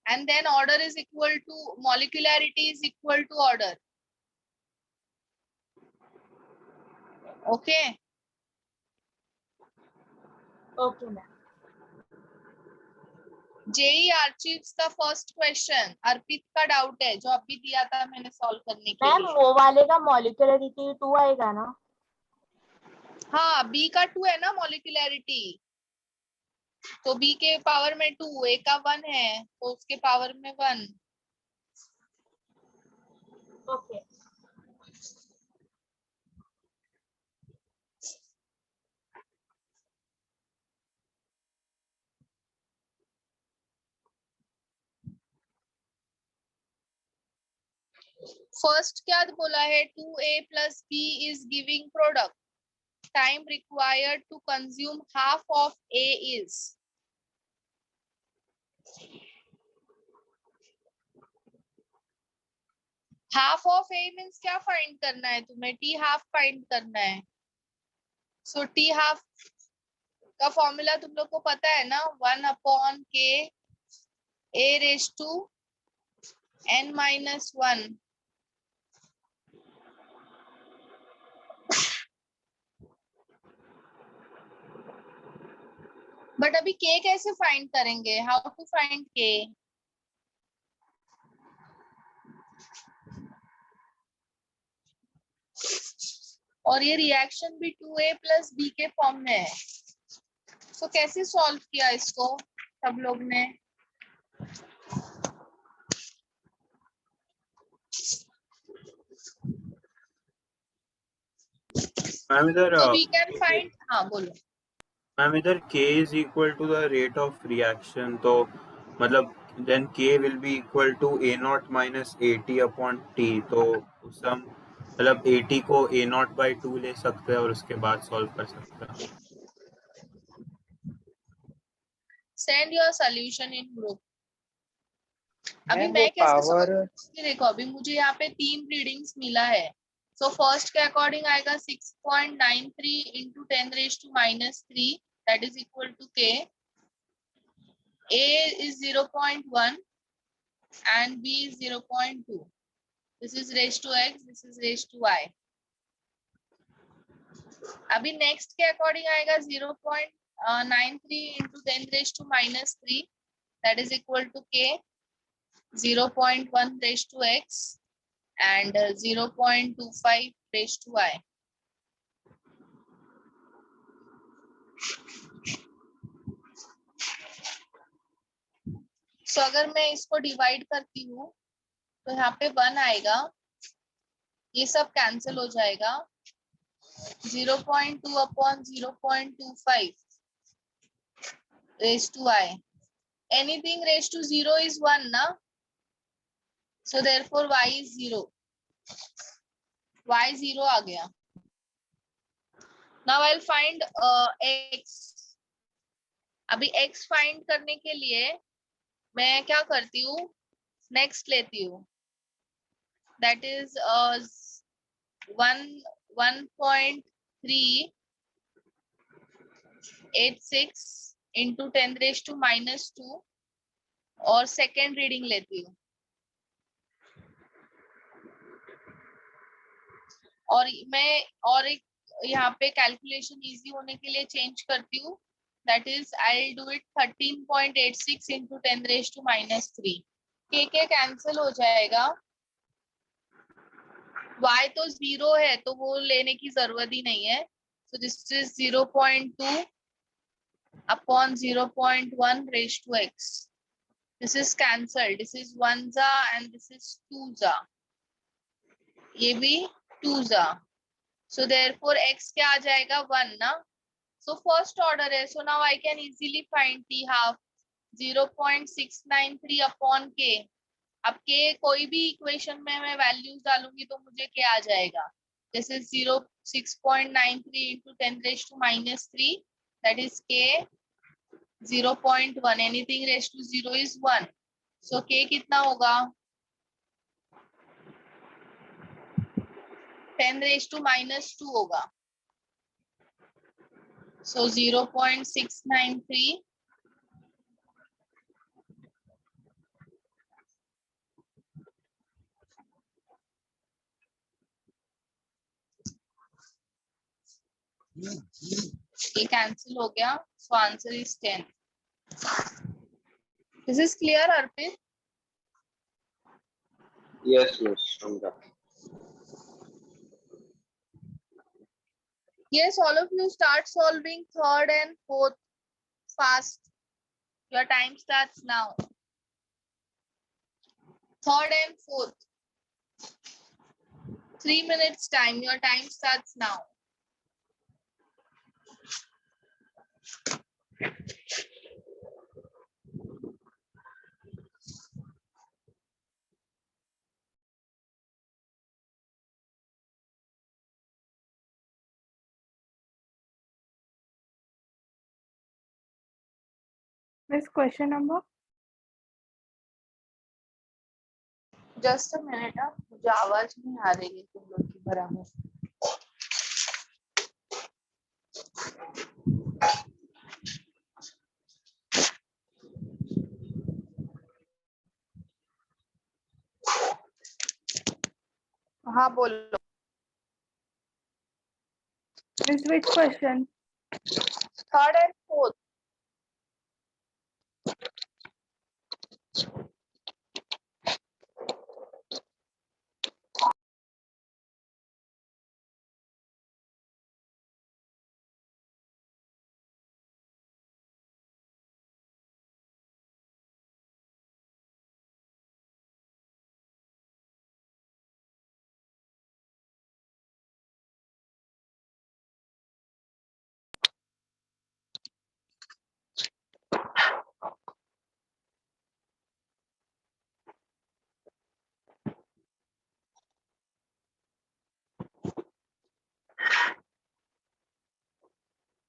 and then order is equal to molecularity is equal to order. Okay okay ma'am. JEE archives का फर्स्ट क्वेश्चन अर्पित का डाउट है, जो अभी दिया था मैंने सॉल्व करने के मैम लिए। वो वाले का मॉलिक्यूलरिटी 2 आएगा ना? हाँ, बी का 2 है ना मॉलिक्यूलरिटी, तो बी के पावर में 2, ए का 1 है तो उसके पावर में 1। ओके। फर्स्ट क्या बोला है? 2a plus b is giving product. Time required to consume half of a is. Half of A means क्या फाइंड करना है तुम्हें? टी हाफ फाइंड करना है। सो टी हाफ का फॉर्मूला तुम लोग को पता है ना, 1/k a raised to n-1। But अभी k कैसे फाइंड करेंगे? How to find k? और ये रिएक्शन भी 2a plus b के फॉर्म में है। तो कैसे सॉल्व किया इसको सब लोग ने? मैम इधर So we can find, हाँ बोलो। मैम इधर k is equal to the rate of reaction, तो मतलब then k will be equal to a naught minus at upon t, तो सम मतलब at को a naught by 2 ले सकते हैं और उसके बाद सॉल्व कर सकते हैं। Send your solution in group। अभी मैम वो मैं कैसे पावर solve? देखो अभी मुझे यहाँ पे 3 रीडिंग्स मिला है। सो फर्स्ट के अकॉर्डिंग आएगा 6.93 into 10⁻³ that is equal to k। A is 0.1 and B is 0.2. This is raised to x, this is raised to y। अभी नेक्स्ट के अकॉर्डिंग आएगा 93 into 10 raised to minus 3, that is equal to k, 0.1 raised to x, and 0.25 raised to y. So अगर मैं इसको divide करती हूँ तो यहाँ पे 1 आएगा, ये सब कैंसिल हो जाएगा, 0.2 upon 0.25 raised to y. Anything raised to 0 is 1 ना, so therefore y is 0. y 0 आ गया. Now I'll find x. अभी x फाइंड करने के लिए मैं क्या करती हूँ, नेक्स्ट लेती हूँ, that is 1.386 into 10 raised to minus 2 और सेकेंड रीडिंग लेती हूँ. और मैं और एक यहाँ पे कैलकुलेशन इजी होने के लिए चेंज करती हूँ, that is I'll do it 13.86 into 10 raised to minus 3. k cancel हो जाएगा, y तो 0 है तो वो लेने की जरूरत ही नहीं है, so this is 0.2 upon 0.1 raised to x. This is cancelled, this is 1 and this is 2, ये भी 2, so therefore x क्या आ जाएगा, 1 ना. So first order है, so now I can easily find t half, 0.693 upon k. अब k कोई भी equation में मैं वैल्यूज डालूंगी तो मुझे क्या आ जाएगा, this is 6.93 into 10 raised to minus 3, that is k 0.1, anything raised to 0 is 1, so k कितना होगा, 10 raised to minus 2 होगा, so 0.693 ये कैंसिल हो गया, so answer is 10. This is clear, Arpit? Yes, Miss Sandra. Yes, all of you start solving third and fourth fast. Your time starts now. Third and fourth. 3 minutes time. Your time starts now. This question number? Just a minute. मुझे आवाज नहीं आ रही है तुम लोग की बराबर. हाँ बोलो. Miss, which question? Third and fourth.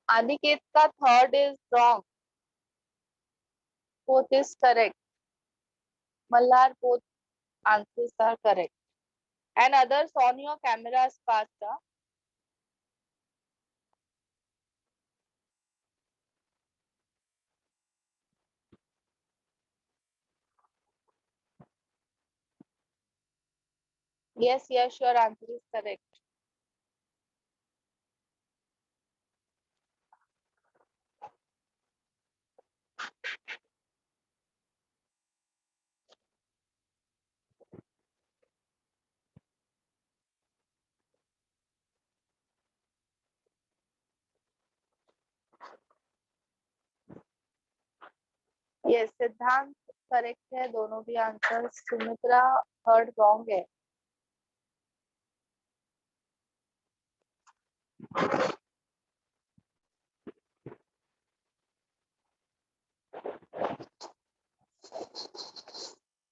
Aniket ka third is wrong. Fourth is correct. Malhar, both answers are correct. And others, on your cameras faster. Yes, your answer is correct. Yes सिद्धांत correct है, दोनों भी answer. Sumitra third wrong है।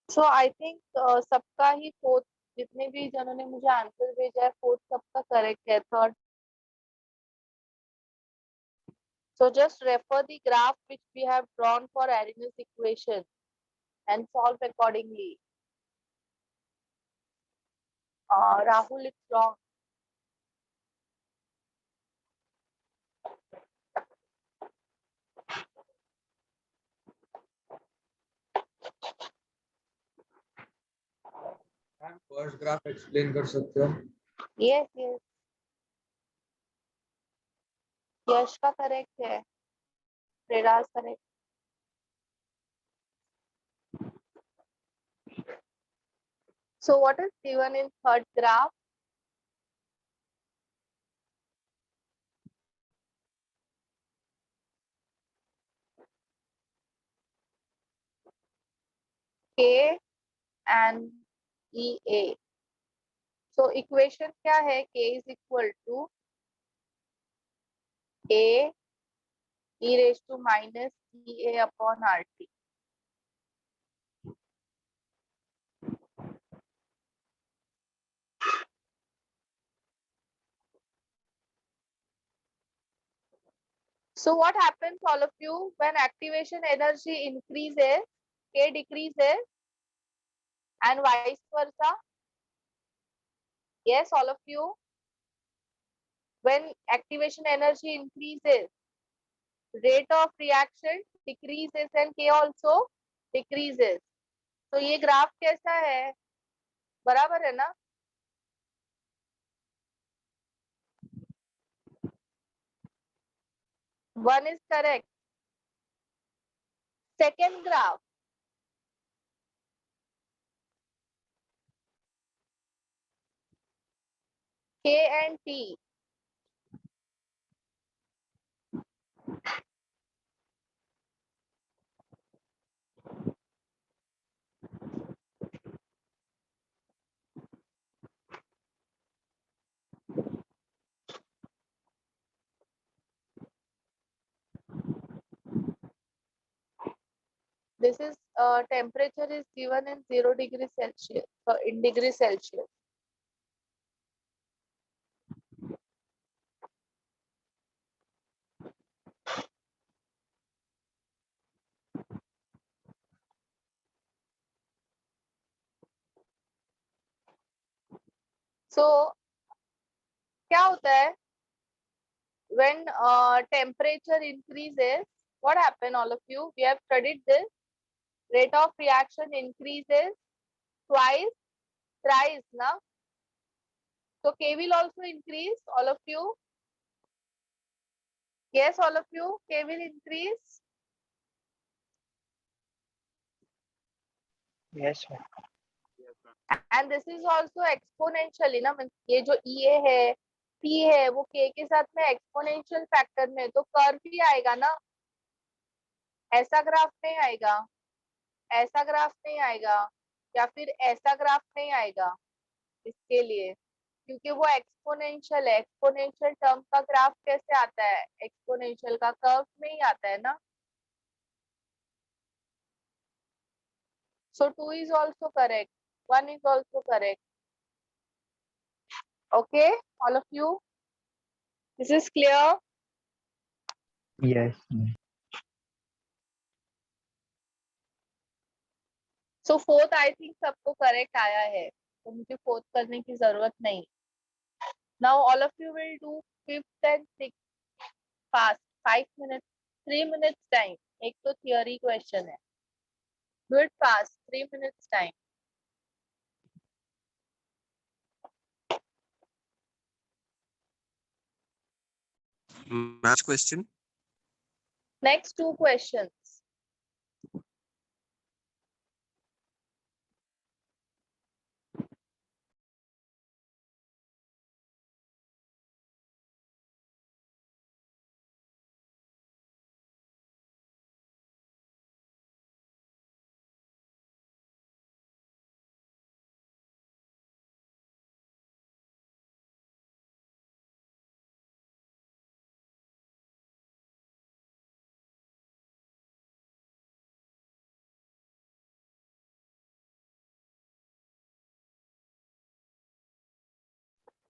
सो I think सबका ही fourth, जितने भी जनों ने मुझे आंसर भेजा है फोर्थ सबका करेक्ट है। Third, so just refer the graph which we have drawn for Arrhenius equation and solve accordingly. Rahul, it's wrong. Ma'am first graph explain कर सकते हो? Yes, yes. यश का करेक्ट है, प्रेराज correct. So what is given in third graph? K and EA. So equation क्या है? K is equal to A e raised to minus EA upon RT. So what happens, all of you, when activation energy increases, K decreases, and vice versa? Yes, all of you. When activation energy increases, rate of reaction decreases and K also decreases. तो ये graph कैसा है? बराबर है ना? One is correct. Second graph. K and T. This is temperature is given in 0 degree Celsius, in degree Celsius. So क्या होता है? When temperature increases, what happen, all of you? We have studied this. Rate of reaction increases twice, thrice, na? So K will also increase, all of you. Yes, all of you, K will increase. Yes, ma'am. And this is also exponentially, ना? ये जो EA है, P है, वो K के साथ में exponential factor में, तो कर्व भी आएगा ना? ऐसा ग्राफ नहीं आएगा, ऐसा ग्राफ नहीं आएगा, या फिर ऐसा ग्राफ नहीं आएगा इसके लिए, क्योंकि वो एक्सपोनेंशियल है। एक्सपोनेंशियल टर्म का ग्राफ कैसे आता है? एक्सपोनेंशियल का कर्व में ही आता है ना? So 2 is also correct, 1 is also correct. Okay, all of you, this is clear? Yes. So fourth I think सबको correct आया है, तो मुझे fourth करने की जरूरत नहीं। Now all of you will do fifth and sixth fast, 5 minutes, 3 minutes time. एक तो theory question है, do it fast, 3 minutes time. Match question. Next 2 questions.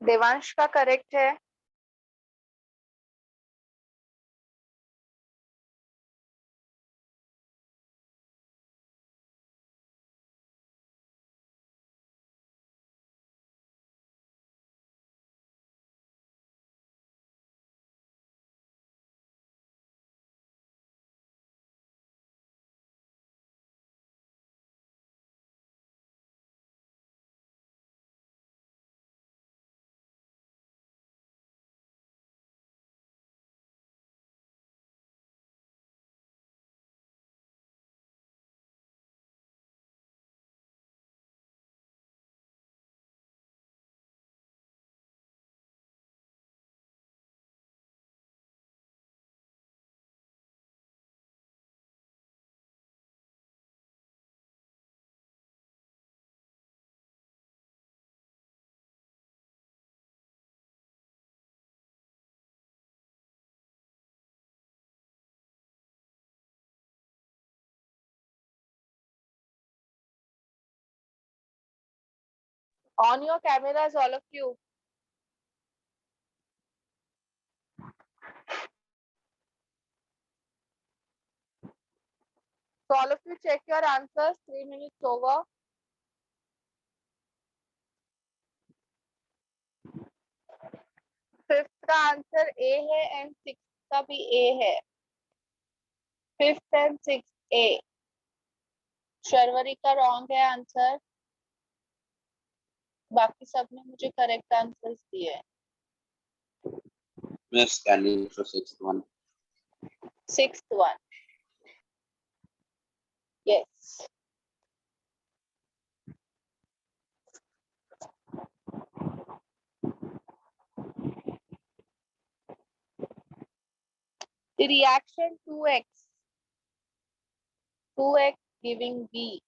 Devansh का करेक्ट है। On your cameras, all of you. So all of you check your answers. 3 minutes over. Fifth का answer A है and six का भी ए है। Fifth and six ए। शर्वरी का wrong है answer. बाकी सबने मुझे करेक्ट आंसर्स दिए हैं। मैं scanning for sixth one. Sixth one, yes. The reaction 2x giving B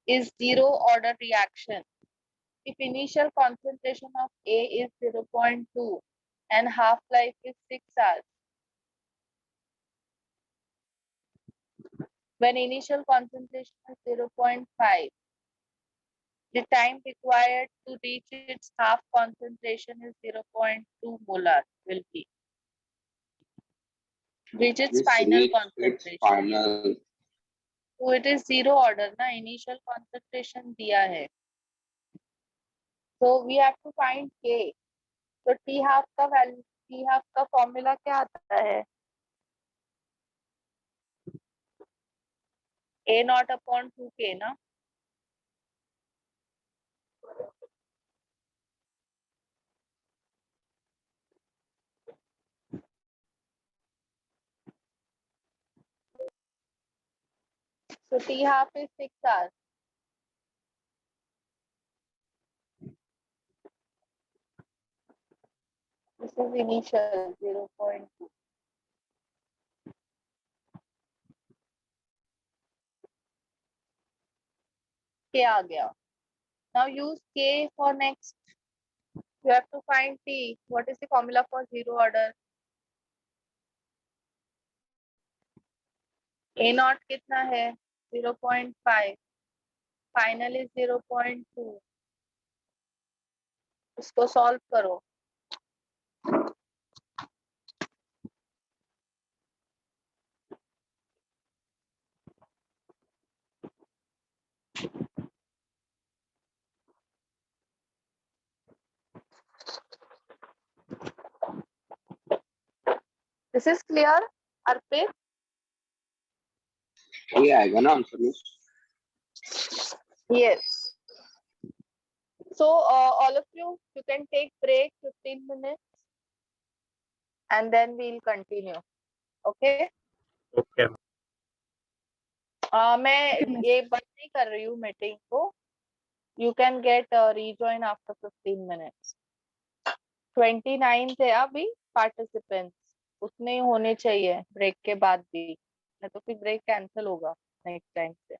is zero order reaction. If initial concentration of A is 0.2 and half-life is 6 hours, when initial concentration is 0.5, the time required to reach its half concentration is 0.2 molar will be. Reach its final concentration. Final. So it is zero order ना, initial concentration दिया है. So we have to find K. So T half का value, T half का formula क्या आता है? A naught upon 2K ना? So T half is 6 hours. This is initial 0.2. K आ गया. Now use K for next. You have to find T. What is the formula for zero order? A naught कितना है? 0.5. Final is 0.2. इसको solve करो. This is clear, Arpit? ये आएगा ना answer में? Yes. So all of you can take break 15 minutes and then we'll continue. Okay? Okay. मैं ये बंद नहीं कर रही हूँ मीटिंग को. You can get rejoin after 15 minutes. 29 थे अभी participants. उतने ही होने चाहिए ब्रेक के बाद भी. नहीं तो फिर ब्रेक कैंसिल होगा नेक्स्ट टाइम से.